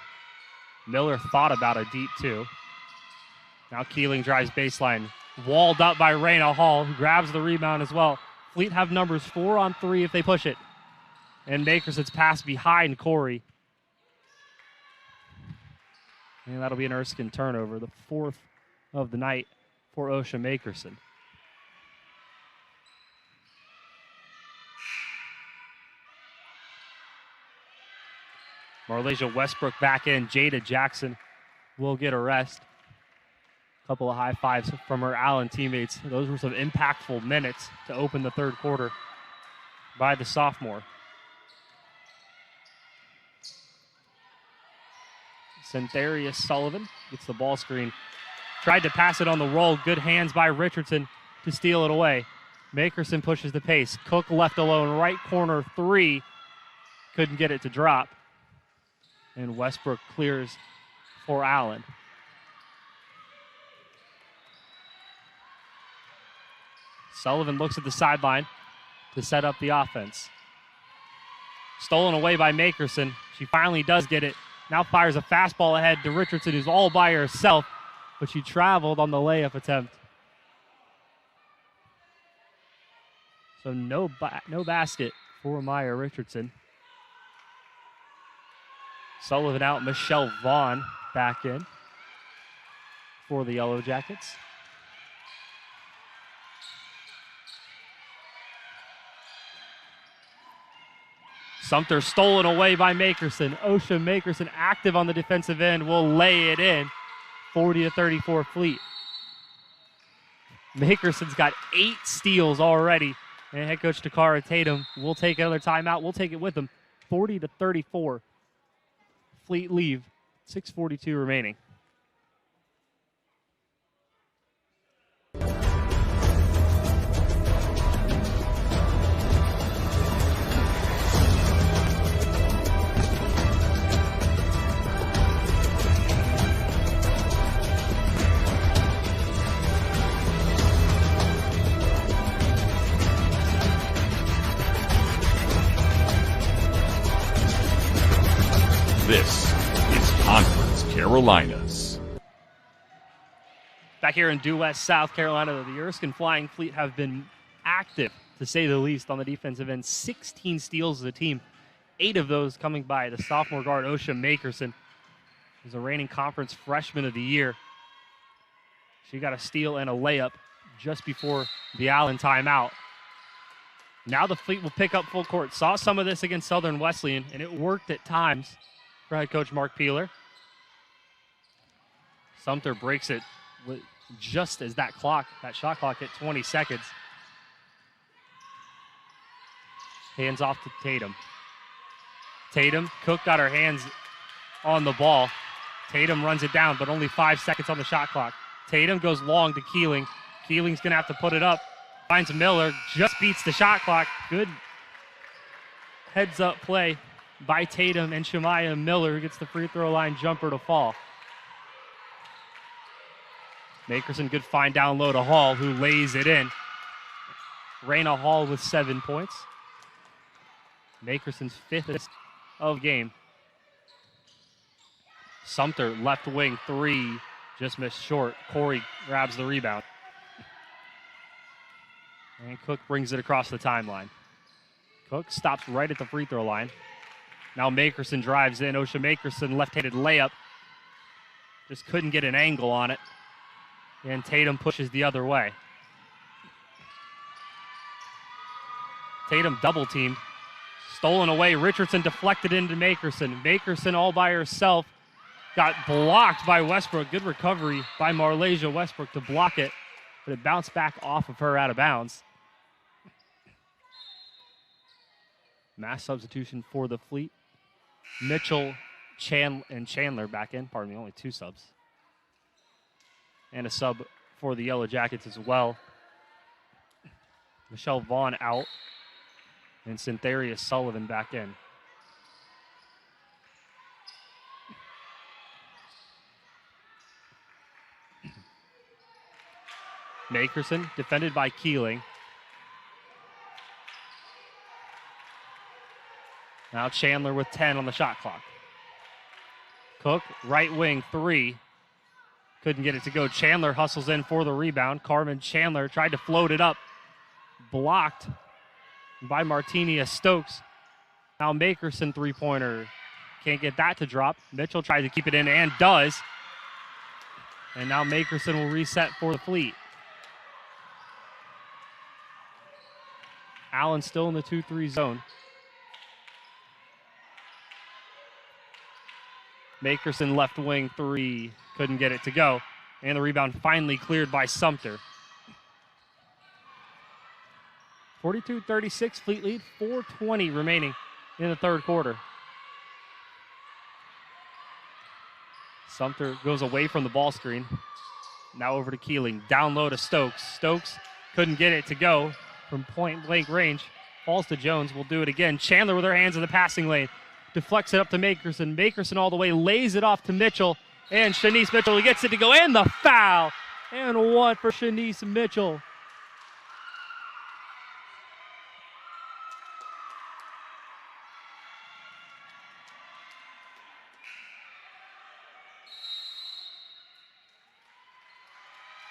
Miller thought about a deep 2. Now Keeling drives baseline. Walled up by Raina Hall, who grabs the rebound as well. Fleet have numbers 4 on 3 if they push it. And Makerson's pass behind Corey. And that'll be an Erskine turnover, the 4th of the night for OSHA Makerson. Marlasia Westbrook back in. Jada Jackson will get a rest. Couple of high fives from her Allen teammates. Those were some impactful minutes to open the third quarter by the sophomore. Syntharius Sullivan gets the ball screen. Tried to pass it on the roll. Good hands by Richardson to steal it away. Makerson pushes the pace. Cook left alone. Right corner 3. Couldn't get it to drop. And Westbrook clears for Allen. Sullivan looks at the sideline to set up the offense. Stolen away by Makerson. She finally does get it. Now fires a fastball ahead to Richardson, who's all by herself, but she traveled on the layup attempt. So no basket for Maya Richardson. Sullivan out, Michelle Vaughn back in for the Yellow Jackets. Sumter stolen away by Makerson. OSHA Makerson active on the defensive end will lay it in. 40-34 Fleet. Makerson's got 8 steals already. And head coach Takara Tatum will take another timeout. We'll take it with him. 40-34. Fleet leave. 6:42 remaining. This is Conference Carolinas. Back here in Due West, South Carolina, the Erskine Flying Fleet have been active, to say the least, on the defensive end. 16 steals as a team, 8 of those coming by the sophomore guard, OSHA Makerson, who's a reigning conference freshman of the year. She got a steal and a layup just before the Allen timeout. Now the Fleet will pick up full court. Saw some of this against Southern Wesleyan, and it worked at times for head coach Mark Peeler. Sumter breaks it just as that shot clock hit 20 seconds. Hands off to Tatum. Cook got her hands on the ball. Tatum runs it down, but only 5 seconds on the shot clock. Tatum goes long to Keeling. Keeling's gonna have to put it up. Finds Miller, just beats the shot clock. Good heads up play by Tatum and Shemaya Miller, who gets the free throw line jumper to fall. Makerson, good find down low to Hall, who lays it in. Raina Hall with 7 points. Makerson's 5th of game. Sumter, left wing 3, just missed short. Corey grabs the rebound. And Cook brings it across the timeline. Cook stops right at the free throw line. Now Makerson drives in. OSHA Makerson, left-handed layup. Just couldn't get an angle on it. And Tatum pushes the other way. Tatum double teamed. Stolen away. Richardson deflected into Makerson. Makerson all by herself. got blocked by Westbrook. Good recovery by Marlasia Westbrook to block it, but it bounced back off of her out of bounds. Mass substitution for the Fleet. Mitchell and Chandler back in. Pardon me, only 2 subs. And a sub for the Yellow Jackets as well. Michelle Vaughn out. And Cyntharia Sullivan back in. Makerson defended by Keeling. Now Chandler with 10 on the shot clock. Cook, right wing 3. Couldn't get it to go. Chandler hustles in for the rebound. Carmen Chandler tried to float it up. Blocked by Martinia Stokes. Now Makerson 3-pointer. Can't get that to drop. Mitchell tried to keep it in and does. And now Makerson will reset for the Fleet. Allen still in the 2-3 zone. Makerson left wing 3. Couldn't get it to go. And the rebound finally cleared by Sumter. 42-36 Fleet lead. 4:20 remaining in the third quarter. Sumter goes away from the ball screen. Now over to Keeling. Down low to Stokes. Stokes couldn't get it to go from point blank range. Falls to Jones. Will do it again. Chandler with her hands in the passing lane. Deflects it up to Makerson. Makerson all the way. Lays it off to Mitchell. And Shanice Mitchell gets it to go. And the foul. And 1 for Shanice Mitchell.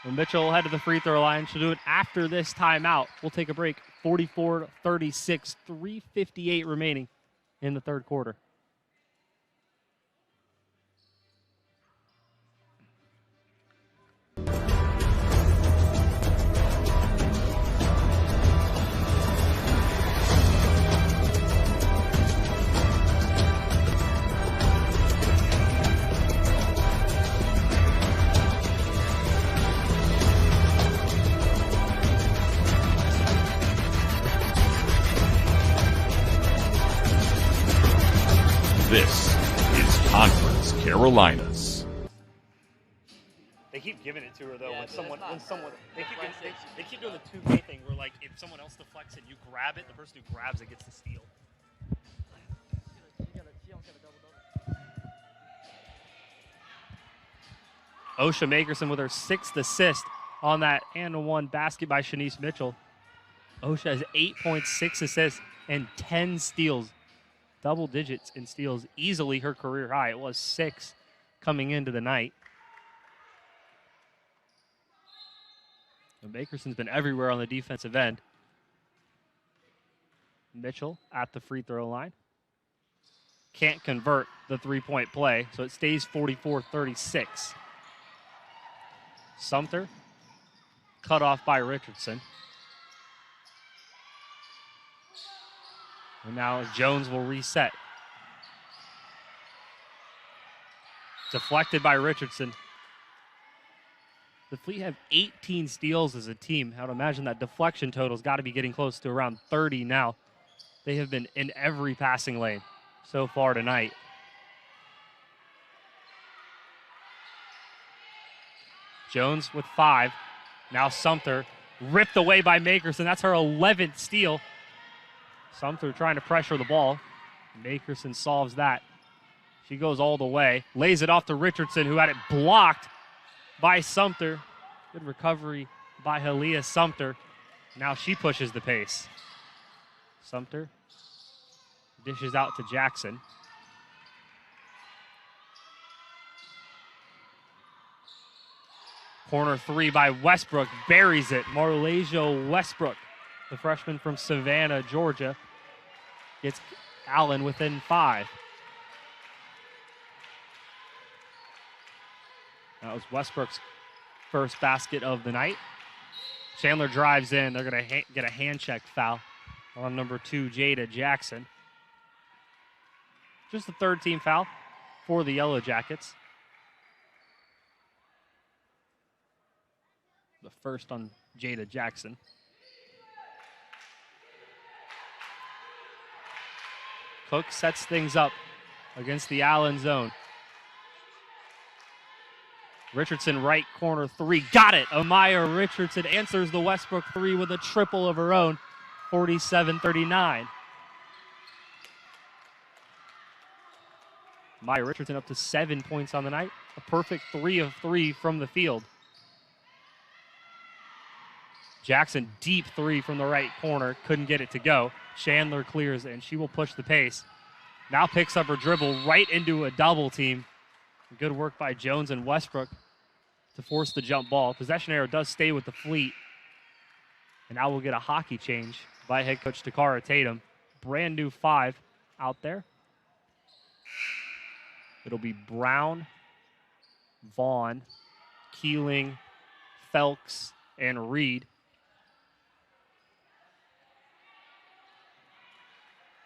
Well, Mitchell will head to the free throw line. She'll do it after this timeout. We'll take a break. 44-36, 3:58 remaining in the third quarter. This is Conference Carolinas. They keep giving it to her though. Yeah, when dude, someone, that's not they keep fair. they keep doing the 2K thing where like if someone else deflects it, you grab it. The person who grabs it gets the steal. Osha Makerson with her 6th assist on that and 1 basket by Shanice Mitchell. Osha has 8.6 assists and 10 steals. Double digits in steals, easily her career high. It was 6 coming into the night. And Makerson's been everywhere on the defensive end. Mitchell at the free throw line. Can't convert the 3-point play, so it stays 44-36. Sumter cut off by Richardson. And now Jones will reset. Deflected by Richardson. The Fleet have 18 steals as a team. I would imagine that deflection total's got to be getting close to around 30 now. They have been in every passing lane so far tonight. Jones with 5. Now Sumter ripped away by Makerson. That's her 11th steal. Sumter trying to pressure the ball. Makerson solves that. She goes all the way. Lays it off to Richardson, who had it blocked by Sumter. Good recovery by Halia Sumter. Now she pushes the pace. Sumter dishes out to Jackson. Corner 3 by Westbrook. Buries it. Marlasia Westbrook, the freshman from Savannah, Georgia, gets Allen within 5. That was Westbrook's first basket of the night. Chandler drives in. They're going to get a hand check foul on number 2, Jada Jackson. Just the 3rd team foul for the Yellow Jackets. The first on Jada Jackson. Cook sets things up against the Allen zone. Richardson, right corner three. Got it! Amaya Richardson answers the Westbrook three with a triple of her own. 47-39. Amaya Richardson up to 7 points on the night. A perfect 3 of 3 from the field. Jackson, deep three from the right corner. Couldn't get it to go. Chandler clears it, and she will push the pace. Now picks up her dribble right into a double team. Good work by Jones and Westbrook to force the jump ball. Possession arrow does stay with the Fleet. And now we'll get a hockey change by head coach Takara Tatum. Brand new 5 out there. It'll be Brown, Vaughn, Keeling, Felks, and Reed.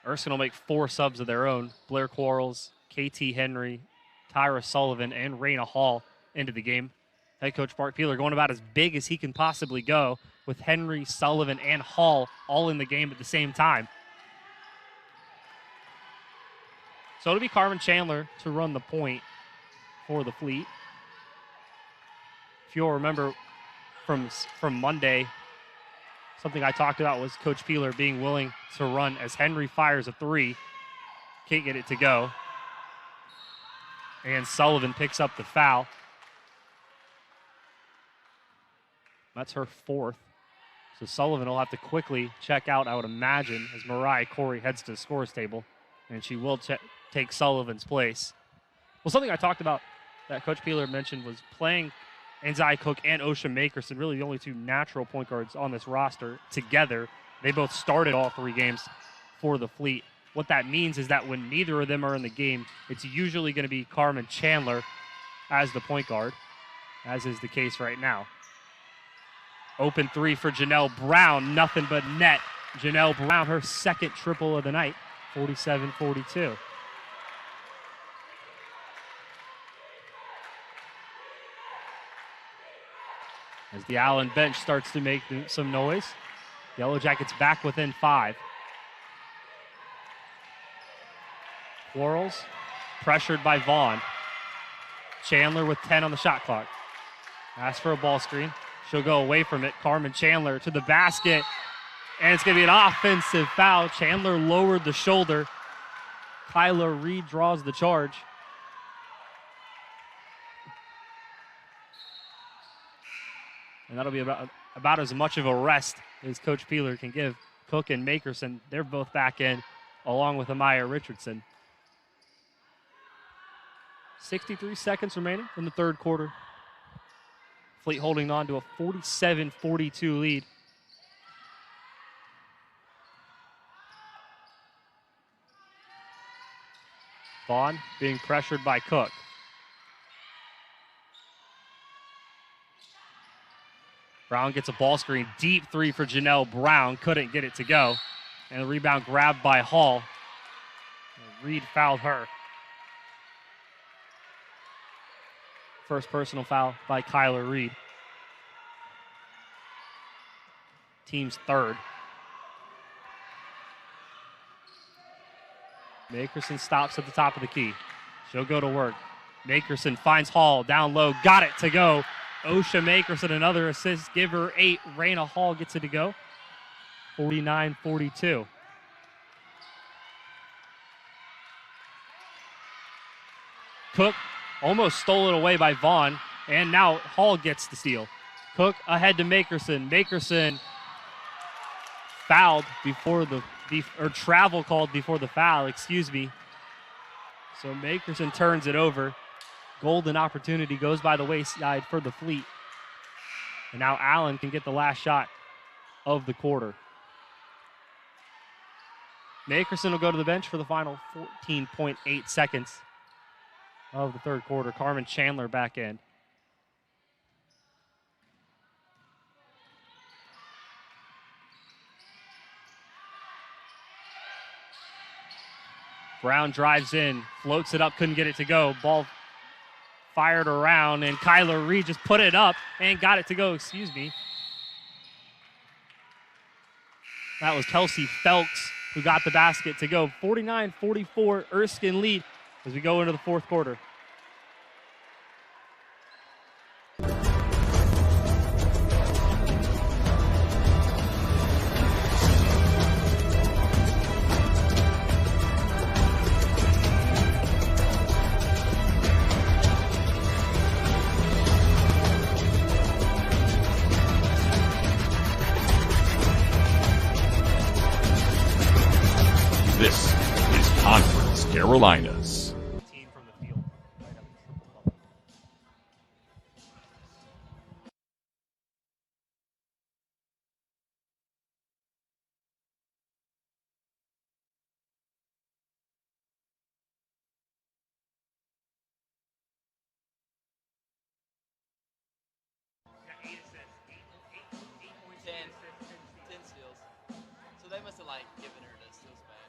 Erskine will make 4 subs of their own. Blair Quarles, KT Henry, Tyra Sullivan, and Raina Hall into the game. Head coach Bart Peeler going about as big as he can possibly go with Henry, Sullivan, and Hall all in the game at the same time. So it'll be Carmen Chandler to run the point for the Fleet. If you'll remember from Monday, something I talked about was Coach Peeler being willing to run as Henry fires a 3. Can't get it to go. And Sullivan picks up the foul. That's her 4th. So Sullivan will have to quickly check out, I would imagine, as Mariah Corey heads to the scores table. And she will take Sullivan's place. Well, something I talked about that Coach Peeler mentioned was playing Anzai Cook and Osha Makerson, really the only 2 natural point guards on this roster, together. They both started all 3 games for the Fleet. What that means is that when neither of them are in the game, it's usually going to be Carmen Chandler as the point guard, as is the case right now. Open 3 for Janelle Brown, nothing but net. Janelle Brown, her 2nd triple of the night, 47-42. As the Allen bench starts to make some noise, Yellow Jackets back within 5. Quarles pressured by Vaughn. Chandler with 10 on the shot clock. Asks for a ball screen. She'll go away from it. Carmen Chandler to the basket. And it's going to be an offensive foul. Chandler lowered the shoulder. Kyla Reed draws the charge. And that'll be about as much of a rest as Coach Peeler can give Cook and Makerson. They're both back in, along with Amaya Richardson. 63 seconds remaining in the 3rd quarter. Fleet holding on to a 47-42 lead. Vaughn being pressured by Cook. Brown gets a ball screen. Deep 3 for Janelle Brown. Couldn't get it to go. And the rebound grabbed by Hall. Reed fouled her. First personal foul by Kyler Reed. Team's 3rd. Makerson stops at the top of the key. She'll go to work. Makerson finds Hall down low. Got it to go. Osha Makerson, another assist. Give her 8. Raina Hall gets it to go. 49-42. Cook almost stole it away by Vaughn, and now Hall gets the steal. Cook ahead to Makerson. Makerson fouled before or travel called before the foul, excuse me. So Makerson turns it over. Golden opportunity goes by the wayside for the Fleet. And now Allen can get the last shot of the quarter. Makerson will go to the bench for the final 14.8 seconds of the 3rd quarter. Carmen Chandler back in. Brown drives in, floats it up, couldn't get it to go. Ball fired around, and Kyler Reed just put it up and got it to go, excuse me. That was Kelsey Phelps who got the basket to go. 49-44, Erskine lead as we go into the fourth quarter. This is Conference Carolinas. Team from the field. Right up the triple double. Got 8 assists. 8 points, 10. 8 assists, 10 10 steals. steals. So they must have like given her the steals back.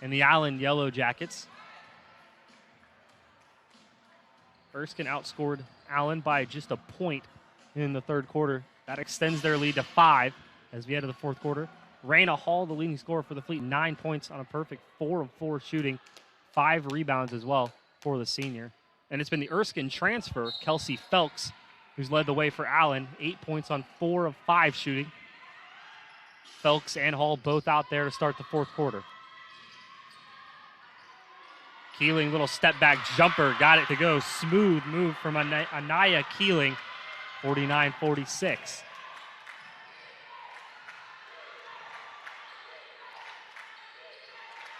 And the Allen Yellow Jackets. Erskine outscored Allen by just a point in the third quarter. That extends their lead to 5 as we head to the fourth quarter. Raina Hall, the leading scorer for the Fleet, 9 points on a perfect 4 of 4 shooting, 5 rebounds as well for the senior. And it's been the Erskine transfer, Kelsey Phelps, who's led the way for Allen, 8 points on 4 of 5 shooting. Phelps and Hall both out there to start the fourth quarter. Keeling, little step back jumper, got it to go. Smooth move from NAIA Keeling, 49-46.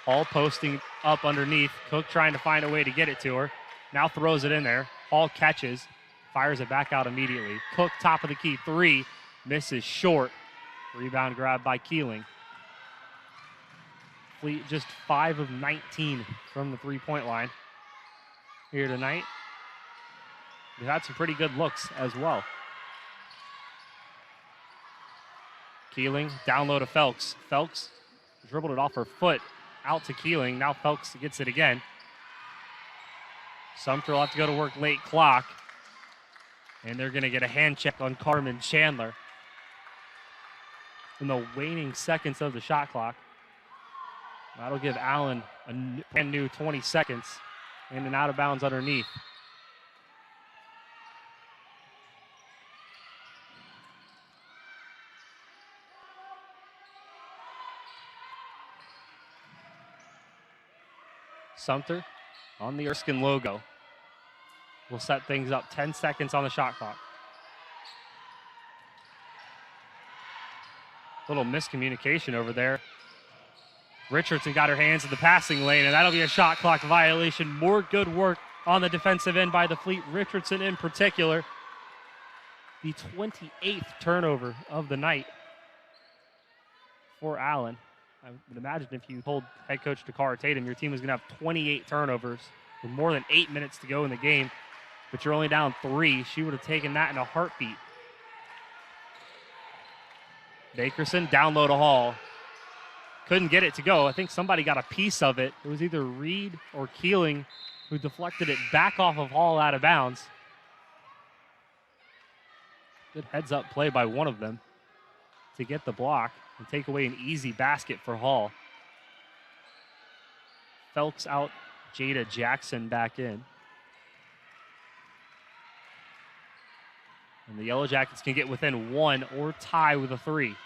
Hall posting up underneath. Cook trying to find a way to get it to her. Now throws it in there. Hall catches, fires it back out immediately. Cook, top of the key, 3, misses short. Rebound grab by Keeling. Fleet just 5 of 19 from the three-point line here tonight. They've had some pretty good looks as well. Keeling, down low to Phelps. Phelps dribbled it off her foot, out to Keeling. Now Phelps gets it again. Sumter will have to go to work late clock. And they're going to get a hand check on Carmen Chandler in the waning seconds of the shot clock. That'll give Allen a brand new 20 seconds and an out of bounds underneath. Sumter on the Erskine logo will set things up. 10 seconds on the shot clock. Little miscommunication over there. Richardson got her hands in the passing lane, and that'll be a shot clock violation. More good work on the defensive end by the Fleet. Richardson in particular. The 28th turnover of the night for Allen. I would imagine if you told head coach Dakar Tatum your team was going to have 28 turnovers with more than 8 minutes to go in the game, but you're only down 3, she would have taken that in a heartbeat. Bakerson down low to Hall. Couldn't get it to go. I think somebody got a piece of it. It was either Reed or Keeling who deflected it back off of Hall out of bounds. Good heads-up play by one of them to get the block and take away an easy basket for Hall. Phelps out, Jada Jackson back in. And the Yellow Jackets can get within 1 or tie with a 3.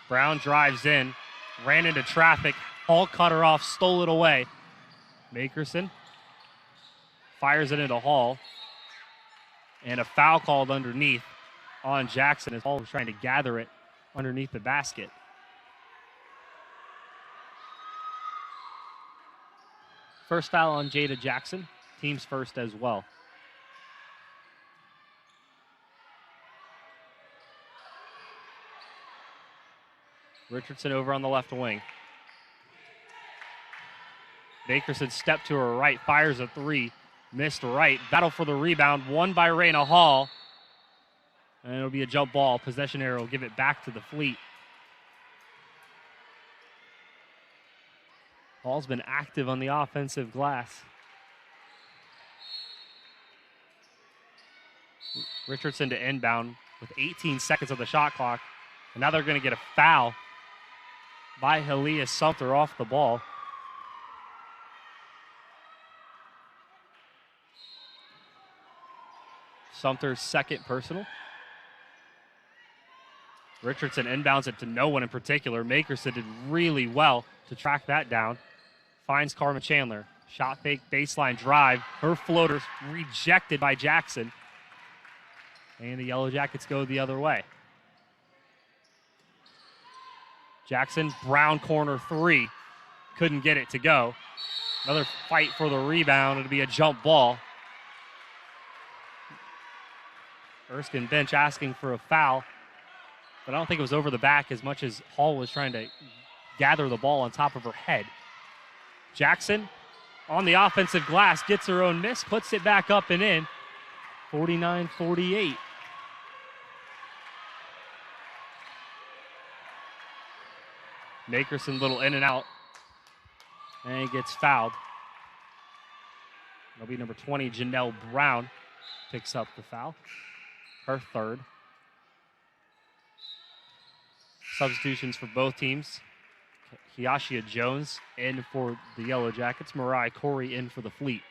Brown drives in, ran into traffic. Hall cut her off, stole it away. Makerson fires it into Hall. And a foul called underneath on Jackson as Hall was trying to gather it underneath the basket. First foul on Jada Jackson, team's first as well. Richardson over on the left wing. Bakerson stepped to her right, fires a three, missed right. Battle for the rebound, won by Raina Hall. And it'll be a jump ball. Possession arrow will give it back to the Fleet. Hall's been active on the offensive glass. Richardson to inbound with 18 seconds on the shot clock. And now they're going to get a foul by Helia Sumter off the ball. Sumter's second personal. Richardson inbounds it to no one in particular. Makerson did really well to track that down. Finds Karma Chandler. Shot fake, baseline drive. Her floater's rejected by Jackson. And the Yellow Jackets go the other way. Jackson, Brown corner three. Couldn't get it to go. Another fight for the rebound. It'll be a jump ball. Erskine bench asking for a foul. But I don't think it was over the back as much as Hall was trying to gather the ball on top of her head. Jackson on the offensive glass, gets her own miss, puts it back up and in. 49-48. Makerson little in and out. And he gets fouled. It'll be number 20, Janelle Brown, picks up the foul. Her third. Substitutions for both teams. Hiashia Jones in for the Yellow Jackets. Mariah Corey in for the Fleet.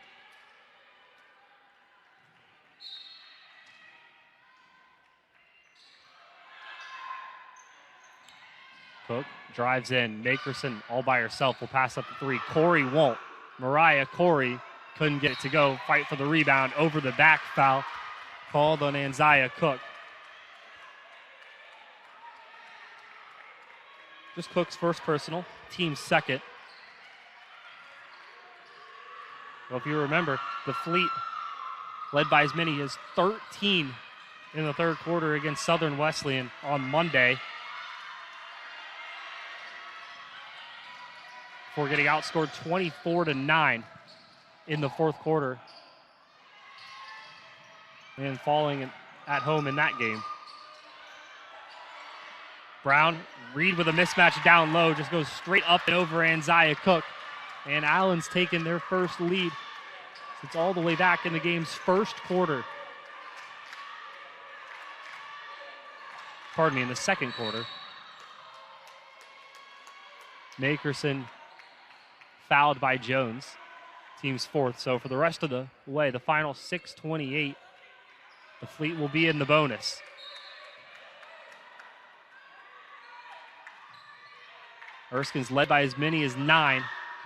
Cook drives in. Makerson all by herself will pass up the three. Corey won't. Mariah Corey couldn't get it to go. Fight for the rebound. Over the back foul called on Anzaya Cook. Just Cook's first personal, team's second. Well, if you remember, the Fleet led by as many as 13 in the third quarter against Southern Wesleyan on Monday, before getting outscored 24-9 in the fourth quarter and falling at home in that game. Brown, Reed with a mismatch down low, just goes straight up and over Anzaya Cook. And Allen's taken their first lead. It's all the way back in the game's first quarter. Pardon me, in the second quarter. Makerson fouled by Jones, team's fourth. So for the rest of the way, the final 6:28, the Fleet will be in the bonus. Erskine's led by as many as 9.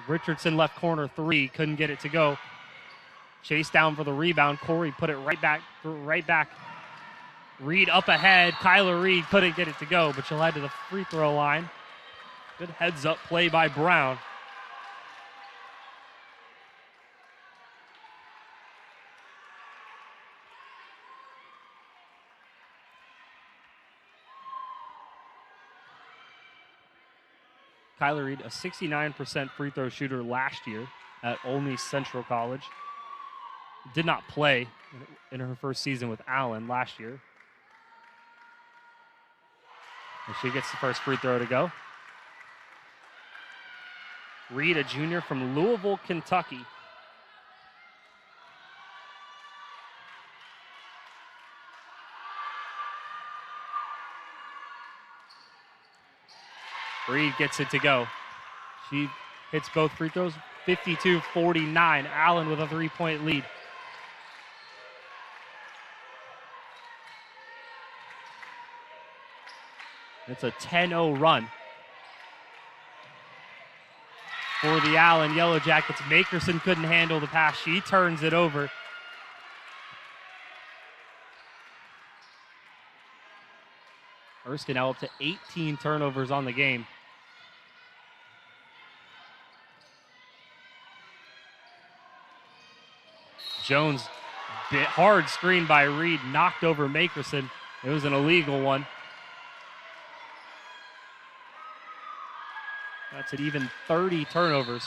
Richardson left corner 3, couldn't get it to go. Chase down for the rebound. Corey put it right back. Reed up ahead. Kyler Reed couldn't get it to go, but she'll head to the free throw line. Good heads up play by Brown. Kyler Reed, a 69% free throw shooter last year at Olney Central College. Did not play in her first season with Allen last year. And she gets the first free throw to go. Reed, a junior from Louisville, Kentucky. Reed gets it to go. She hits both free throws, 52-49. Allen with a 3-point lead. It's a 10-0 run for the Allen Yellow Jackets. Makerson couldn't handle the pass. She turns it over. Erskine now up to 18 turnovers on the game. Jones, bit hard screen by Reed, knocked over Makerson. It was an illegal one. That's at even 30 turnovers.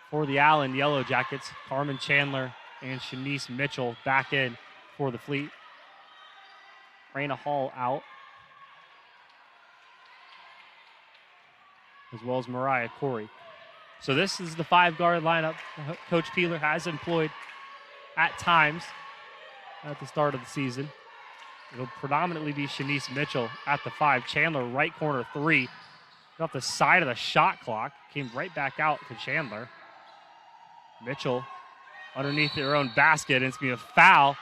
for the Allen Yellow Jackets. Carmen Chandler and Shanice Mitchell back in for the Fleet. Raina Hall out, as well as Mariah Corey. So this is the 5-guard lineup Coach Peeler has employed at times at the start of the season. It'll predominantly be Shanice Mitchell at the 5. Chandler, right corner 3. Off the side of the shot clock. Came right back out to Chandler. Mitchell underneath their own basket. And it's going to be a foul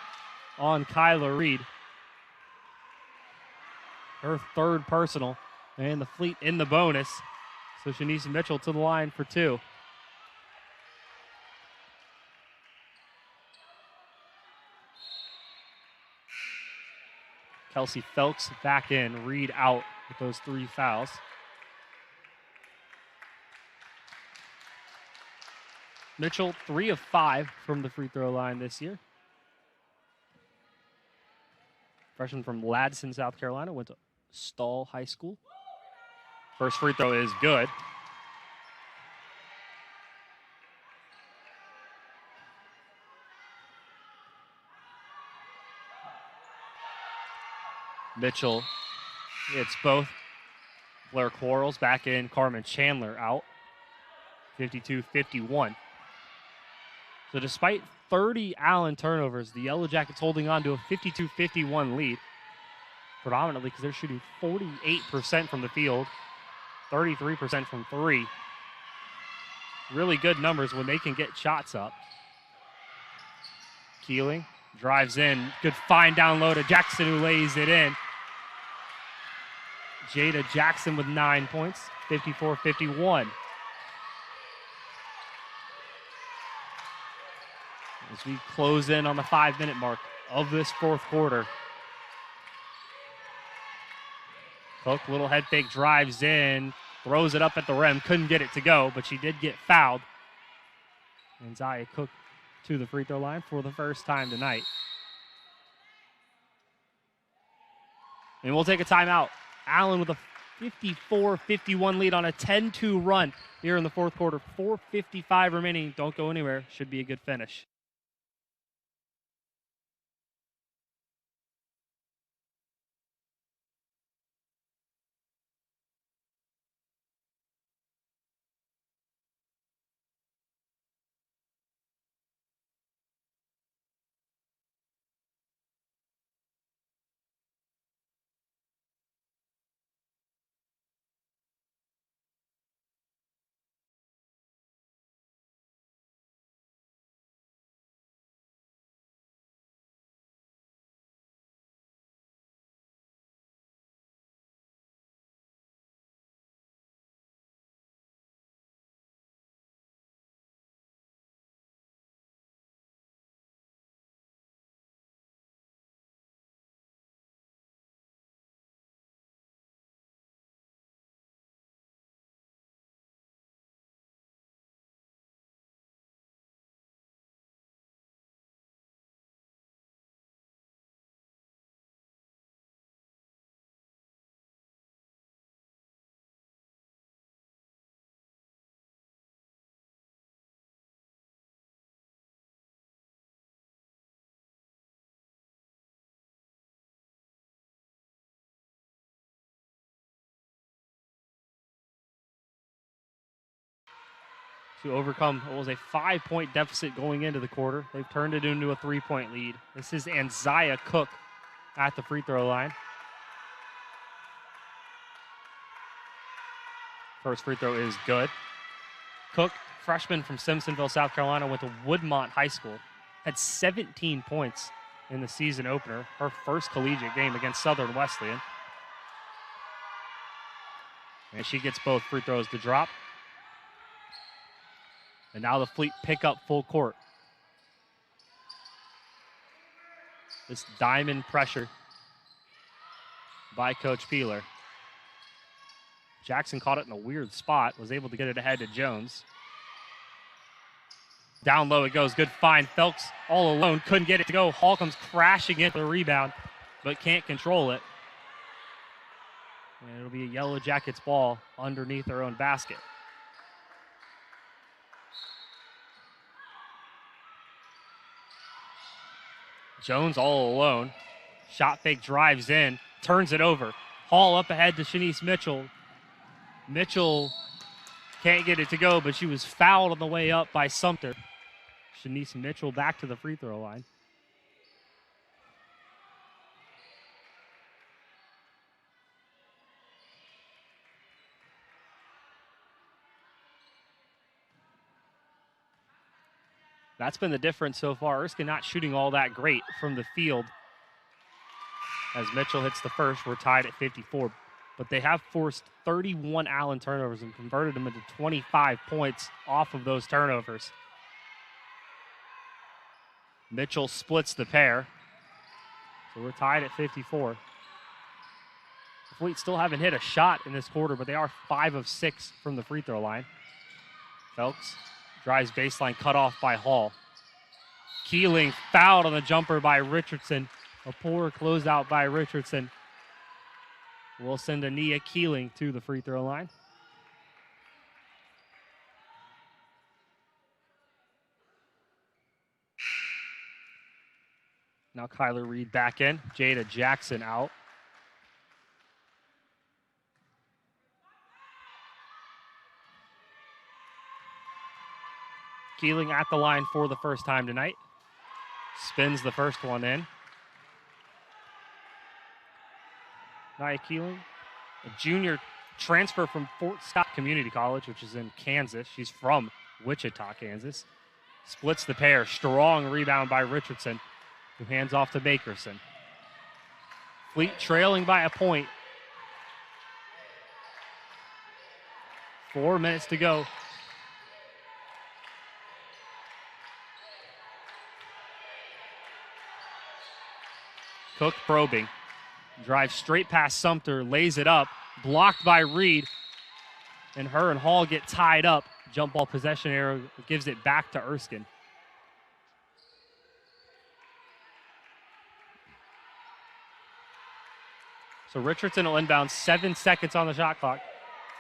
on Kyla Reed. Her 3rd personal. And the Fleet in the bonus. So Shanice Mitchell to the line for 2. Kelsey Phelps back in. Reed out with those 3 fouls. Mitchell, 3 of 5 from the free throw line this year. Freshman from Ladson, South Carolina, went to Stall High School. First free throw is good. Mitchell hits both. Blair Quarles back in. Carmen Chandler out. 52-51. So despite 30 Allen turnovers, the Yellow Jackets holding on to a 52-51 lead. Predominantly because they're shooting 48% from the field, 33% from 3. Really good numbers when they can get shots up. Keeling drives in. Good find down low to Jackson, who lays it in. Jada Jackson with 9 points, 54-51. As we close in on the 5-minute mark of this 4th quarter. Cook, little head fake, drives in, throws it up at the rim. Couldn't get it to go, but she did get fouled. And Zaya Cook to the free throw line for the first time tonight. And we'll take a timeout. Allen with a 54-51 lead on a 10-2 run here in the 4th quarter. 4:55 remaining. Don't go anywhere. Should be a good finish. To overcome what was a 5-point deficit going into the quarter. They've turned it into a 3-point lead. This is Anzaya Cook at the free throw line. First free throw is good. Cook, freshman from Simpsonville, South Carolina, went to Woodmont High School. Had 17 points in the season opener, her first collegiate game against Southern Wesleyan. And she gets both free throws to drop. And now the Fleet pick up full court. This diamond pressure by Coach Peeler. Jackson caught it in a weird spot, was able to get it ahead to Jones. Down low it goes, good find. Phelps all alone, couldn't get it to go. Hall comes crashing into the rebound, but can't control it. And it'll be a Yellow Jackets ball underneath their own basket. Jones all alone. Shot fake drives in, turns it over. Hall up ahead to Shanice Mitchell. Mitchell can't get it to go, but she was fouled on the way up by Sumter. Shanice Mitchell back to the free throw line. That's been the difference so far. Erskine not shooting all that great from the field. As Mitchell hits the first, we're tied at 54. But they have forced 31 Allen turnovers and converted them into 25 points off of those turnovers. Mitchell splits the pair. So we're tied at 54. The Fleet still haven't hit a shot in this quarter, but they are 5 of 6 from the free throw line. Phelps drives baseline, cut off by Hall. Keeling fouled on the jumper by Richardson. A poor closeout by Richardson. We'll send NAIA Keeling to the free throw line. Now Kyler Reed back in. Jada Jackson out. Keeling at the line for the first time tonight. Spins the first one in. NAIA Keeling, a junior transfer from Fort Scott Community College, which is in Kansas. She's from Wichita, Kansas. Splits the pair. Strong rebound by Richardson, who hands off to Bakerson. Fleet trailing by a point. 4 minutes to go. Cook probing. Drives straight past Sumter, lays it up, blocked by Reed. And her and Hall get tied up. Jump ball possession arrow gives it back to Erskine. So Richardson will inbound, 7 seconds on the shot clock.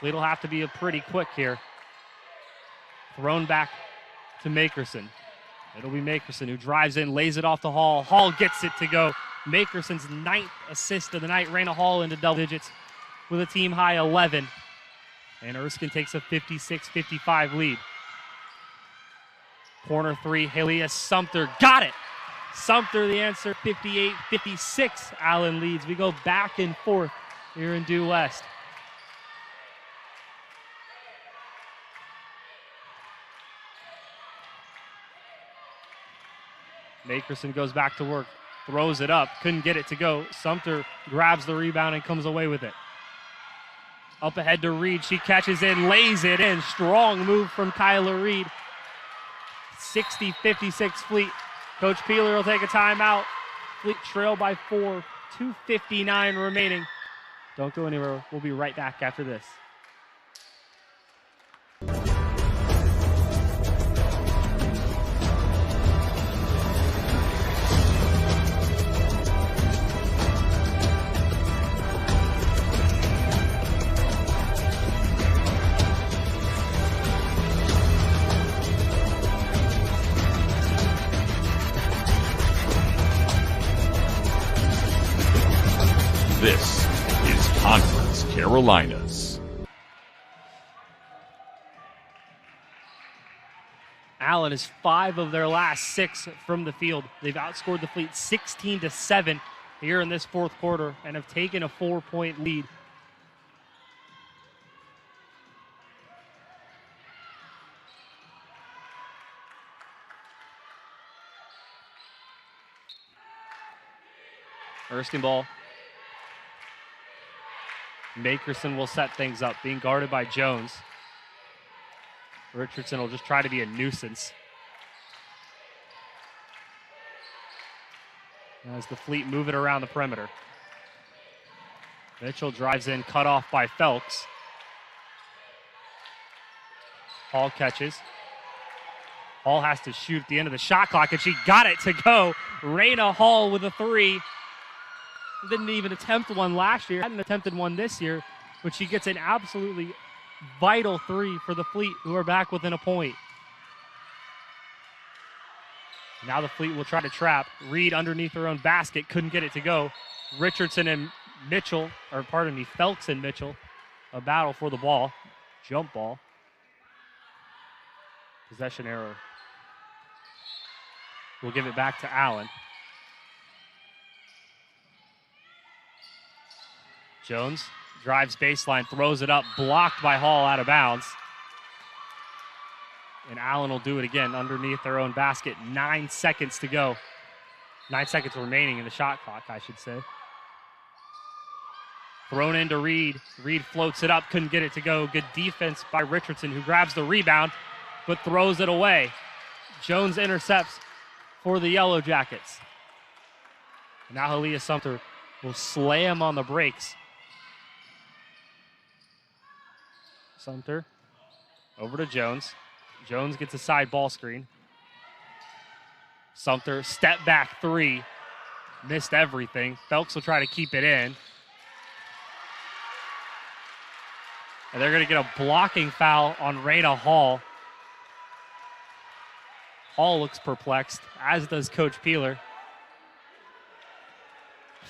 Fleet will have to be pretty quick here. Thrown back to Makerson. It'll be Makerson who drives in, lays it off to Hall. Hall gets it to go. Makerson's 9th assist of the night. Raina Hall into double digits with a team high 11. And Erskine takes a 56-55 lead. Corner three, Halia Sumter got it. Sumter the answer, 58-56. Allen leads. We go back and forth here in Due West. Makerson goes back to work. Throws it up, couldn't get it to go. Sumter grabs the rebound and comes away with it. Up ahead to Reed, she catches in, lays it in. Strong move from Kyler Reed. 60-56 Fleet. Coach Peeler will take a timeout. Fleet trail by 4, 2:59 remaining. Don't go anywhere, we'll be right back after this. This is Conference Carolinas. Allen is 5 of their last 6 from the field. They've outscored the Fleet 16-7 here in this fourth quarter and have taken a 4-point lead. Erskine ball. Makerson will set things up, being guarded by Jones. Richardson will just try to be a nuisance. As the Fleet move it around the perimeter. Mitchell drives in, cut off by Phelps. Hall catches. Hall has to shoot at the end of the shot clock, and she got it to go. Raina Hall with a 3. Didn't even attempt one last year. Hadn't attempted one this year, but she gets an absolutely vital 3 for the Fleet, who are back within a point. Now the Fleet will try to trap. Reed underneath their own basket, couldn't get it to go. Richardson and Mitchell, or pardon me, Felks and Mitchell, a battle for the ball. Jump ball. Possession error. We'll give it back to Allen. Jones drives baseline, throws it up, blocked by Hall, out of bounds. And Allen will do it again underneath their own basket. 9 seconds to go. 9 seconds remaining in the shot clock, I should say. Thrown into Reed. Reed floats it up, couldn't get it to go. Good defense by Richardson, who grabs the rebound, but throws it away. Jones intercepts for the Yellow Jackets. Now Halia Sumter will slam on the brakes. Sumter over to Jones. Jones gets a side ball screen. Sumter, step back three. Missed everything. Felks will try to keep it in. And they're going to get a blocking foul on Raina Hall. Hall looks perplexed, as does Coach Peeler.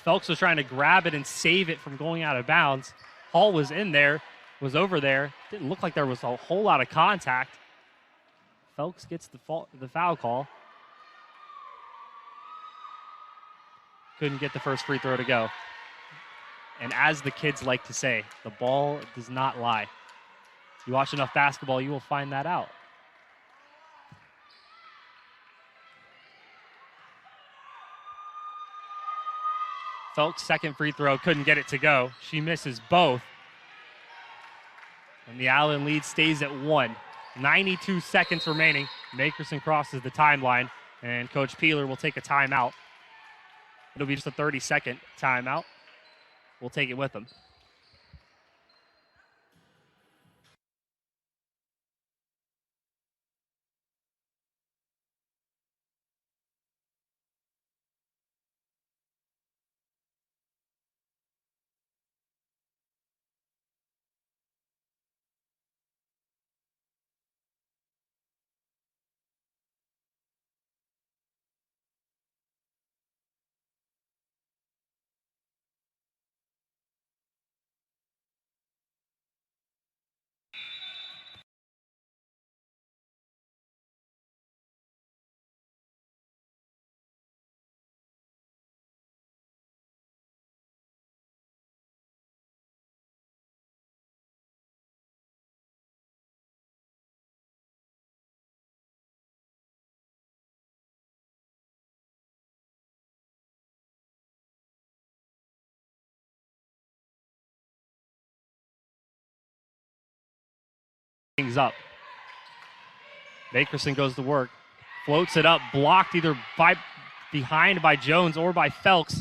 Felks was trying to grab it and save it from going out of bounds. Hall was in there, was over there. Didn't look like there was a whole lot of contact. Felks gets the foul call. Couldn't get the first free throw to go. And as the kids like to say, the ball does not lie. You watch enough basketball, you will find that out. Felks' second free throw, couldn't get it to go. She misses both. And the Allen lead stays at 1. 92 seconds remaining. Makerson crosses the timeline, and Coach Peeler will take a timeout. It'll be just a 30-second timeout. We'll take it with him. Things up. Makerson goes to work, floats it up, blocked either behind by Jones or by Felks.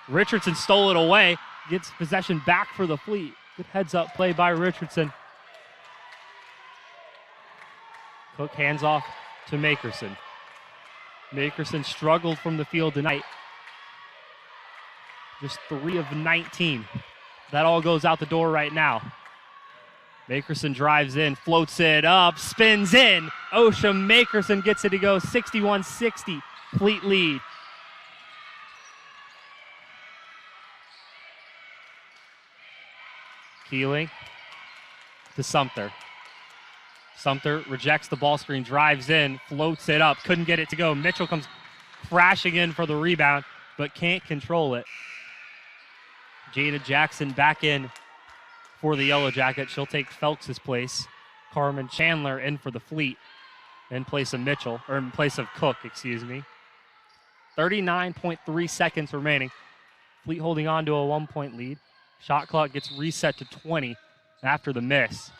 Richardson stole it away, gets possession back for the Fleet. Good heads-up play by Richardson. Cook hands off to Makerson. Makerson struggled from the field tonight. Just 3 of 19. That all goes out the door right now. Makerson drives in, floats it up, spins in. Osha Makerson gets it to go. 61-60, Fleet lead. Keeling to Sumter. Sumter rejects the ball screen, drives in, floats it up, couldn't get it to go. Mitchell comes crashing in for the rebound, but can't control it. Jada Jackson back in for the Yellow Jacket. She'll take Felks' place. Carmen Chandler in for the Fleet in place of Mitchell, or in place of Cook, excuse me. 39.3 seconds remaining. Fleet holding on to a 1-point lead. Shot clock gets reset to 20 after the miss.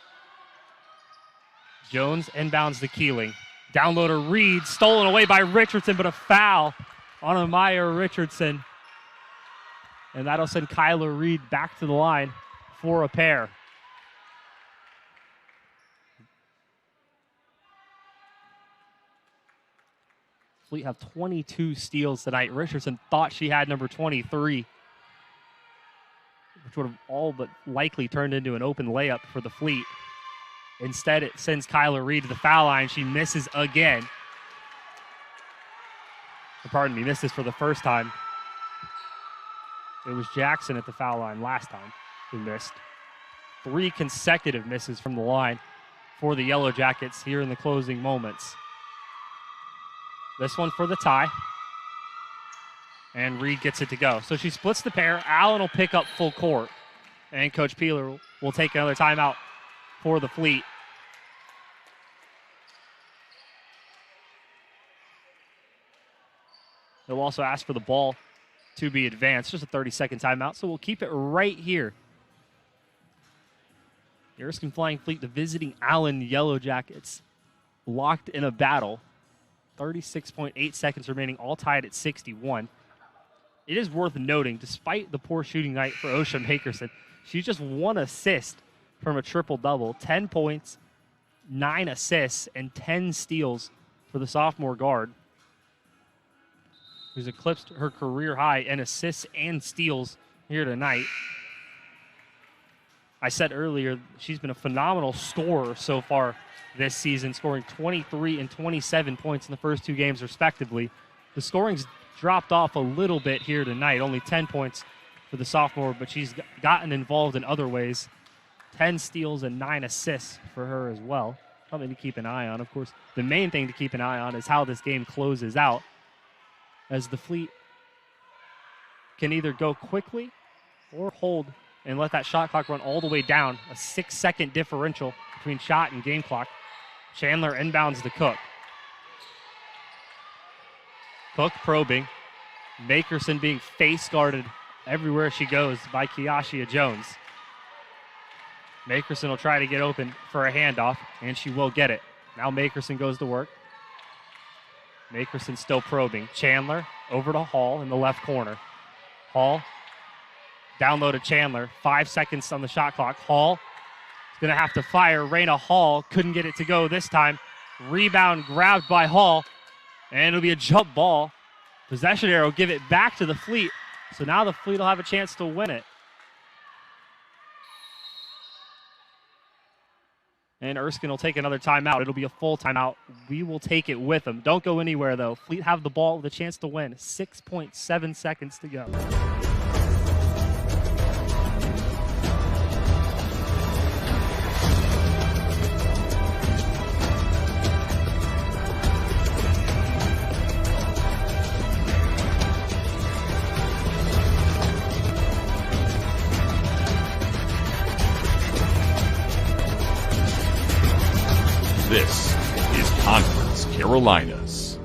Jones inbounds to Keeling. Downloader Reed, stolen away by Richardson, but a foul on Amaya Richardson. And that'll send Kyler Reed back to the line for a pair. Fleet have 22 steals tonight. Richardson thought she had number 23, which would have all but likely turned into an open layup for the Fleet. Instead, it sends Kyler Reed to the foul line. She misses again. Pardon me, misses for the first time. It was Jackson at the foul line last time who missed. 3 consecutive misses from the line for the Yellow Jackets here in the closing moments. This one for the tie. And Reed gets it to go. So she splits the pair. Allen will pick up full court. And Coach Peeler will take another timeout for the Fleet. He'll also ask for the ball to be advanced. Just a 30-second timeout, so we'll keep it right here. The Erskine Flying Fleet, the visiting Allen Yellow Jackets, locked in a battle. 36.8 seconds remaining, all tied at 61. It is worth noting, despite the poor shooting night for Osha Makerson, she's just 1 assist from a triple-double. 10 points, 9 assists, and 10 steals for the sophomore guard, who's eclipsed her career high in assists and steals here tonight. I said earlier, she's been a phenomenal scorer so far this season, scoring 23 and 27 points in the first 2 games, respectively. The scoring's dropped off a little bit here tonight, only 10 points for the sophomore, but she's gotten involved in other ways. 10 steals and 9 assists for her as well. Something to keep an eye on. Of course, the main thing to keep an eye on is how this game closes out, as the Fleet can either go quickly or hold and let that shot clock run all the way down. A 6-second differential between shot and game clock. Chandler inbounds to Cook. Cook probing. Makerson being face guarded everywhere she goes by Kiashia Jones. Makerson will try to get open for a handoff, and she will get it. Now Makerson goes to work. Makerson still probing. Chandler over to Hall in the left corner. Hall down low to Chandler. 5 seconds on the shot clock. Hall is going to have to fire. Raina Hall couldn't get it to go this time. Rebound grabbed by Hall, and it'll be a jump ball. Possession arrow give it back to the Fleet. So now the Fleet will have a chance to win it. And Erskine will take another timeout. It'll be a full timeout. We will take it with them. Don't go anywhere, though. Fleet have the ball with a chance to win. 6.7 seconds to go. This is Conference Carolinas.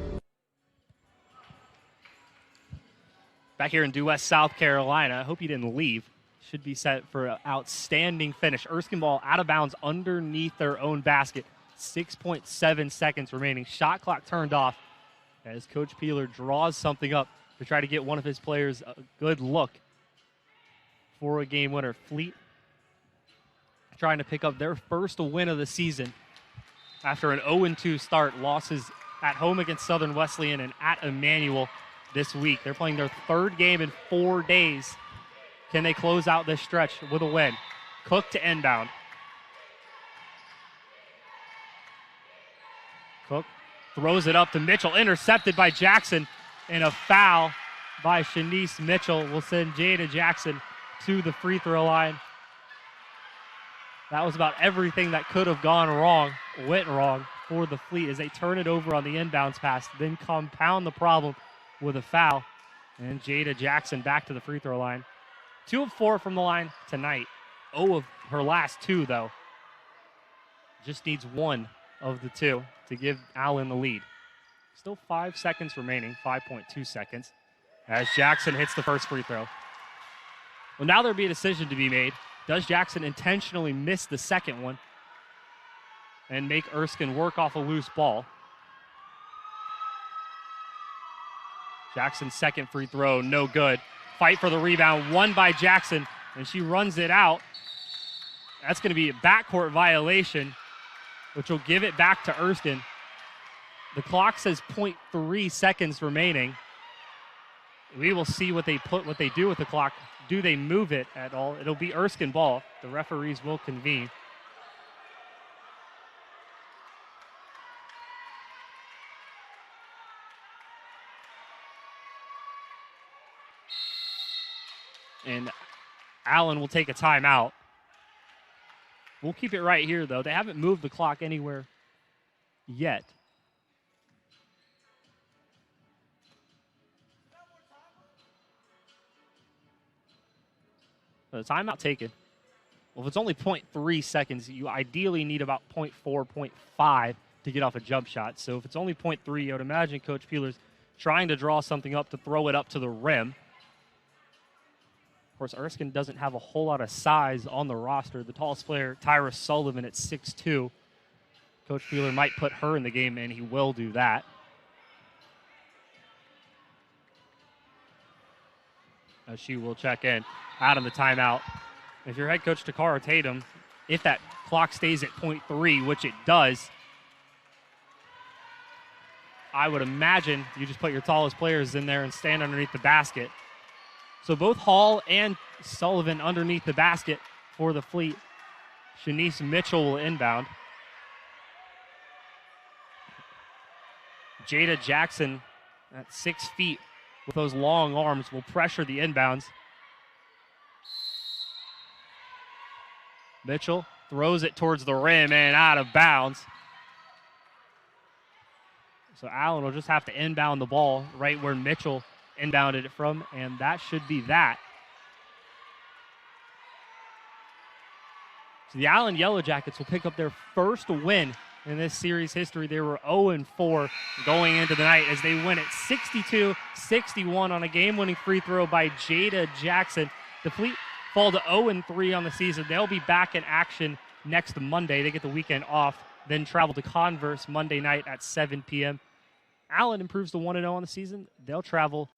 Back here in Due West, South Carolina. I hope you didn't leave. Should be set for an outstanding finish. Erskine ball out of bounds underneath their own basket. 6.7 seconds remaining. Shot clock turned off as Coach Peeler draws something up to try to get one of his players a good look for a game winner. Fleet trying to pick up their first win of the season after an 0-2 start. Losses at home against Southern Wesleyan and at Emmanuel this week. They're playing their 3rd game in 4 days. Can they close out this stretch with a win? Cook to inbound. Cook throws it up to Mitchell, intercepted by Jackson, and a foul by Shanice Mitchell will send Jada Jackson to the free throw line. That was about everything that could have gone wrong, went wrong for the Fleet as they turn it over on the inbounds pass, then compound the problem with a foul. And Jada Jackson back to the free throw line. 2 of 4 from the line tonight. 0 of her last 2, though. Just needs 1 of the 2 to give Allen the lead. Still 5 seconds remaining, 5.2 seconds, as Jackson hits the first free throw. Well, now there'll be a decision to be made. Does Jackson intentionally miss the second one and make Erskine work off a loose ball? Jackson's second free throw, no good. Fight for the rebound, won by Jackson, and she runs it out. That's going to be a backcourt violation, which will give it back to Erskine. The clock says 0.3 seconds remaining. We will see what they do with the clock. Do they move it at all? It'll be Erskine ball. The referees will convene. And Allen will take a timeout. We'll keep it right here, though. They haven't moved the clock anywhere yet. The timeout taken. Well, if it's only 0.3 seconds, you ideally need about 0.4, 0.5 to get off a jump shot. So if it's only 0.3, I would imagine Coach Peeler's trying to draw something up to throw it up to the rim. Of course, Erskine doesn't have a whole lot of size on the roster. The tallest player, Tyra Sullivan, at 6'2". Coach Peeler might put her in the game, and he will do that. As she will check in out of the timeout. If you're head coach Takara Tatum, if that clock stays at 0.3, which it does, I would imagine you just put your tallest players in there and stand underneath the basket. So both Hall and Sullivan underneath the basket for the Fleet. Shanice Mitchell will inbound. Jada Jackson at 6 feet with those long arms will pressure the inbounds. Mitchell throws it towards the rim and out of bounds. So Allen will just have to inbound the ball right where Mitchell inbounded it from, and that should be that. So the Allen Yellow Jackets will pick up their first win in this series history. They were 0-4 going into the night as they win at 62-61 on a game-winning free throw by Jada Jackson. The Fleet fall to 0-3 on the season. They'll be back in action next Monday. They get the weekend off, then travel to Converse Monday night at 7 p.m. Allen improves to 1-0 on the season. They'll travel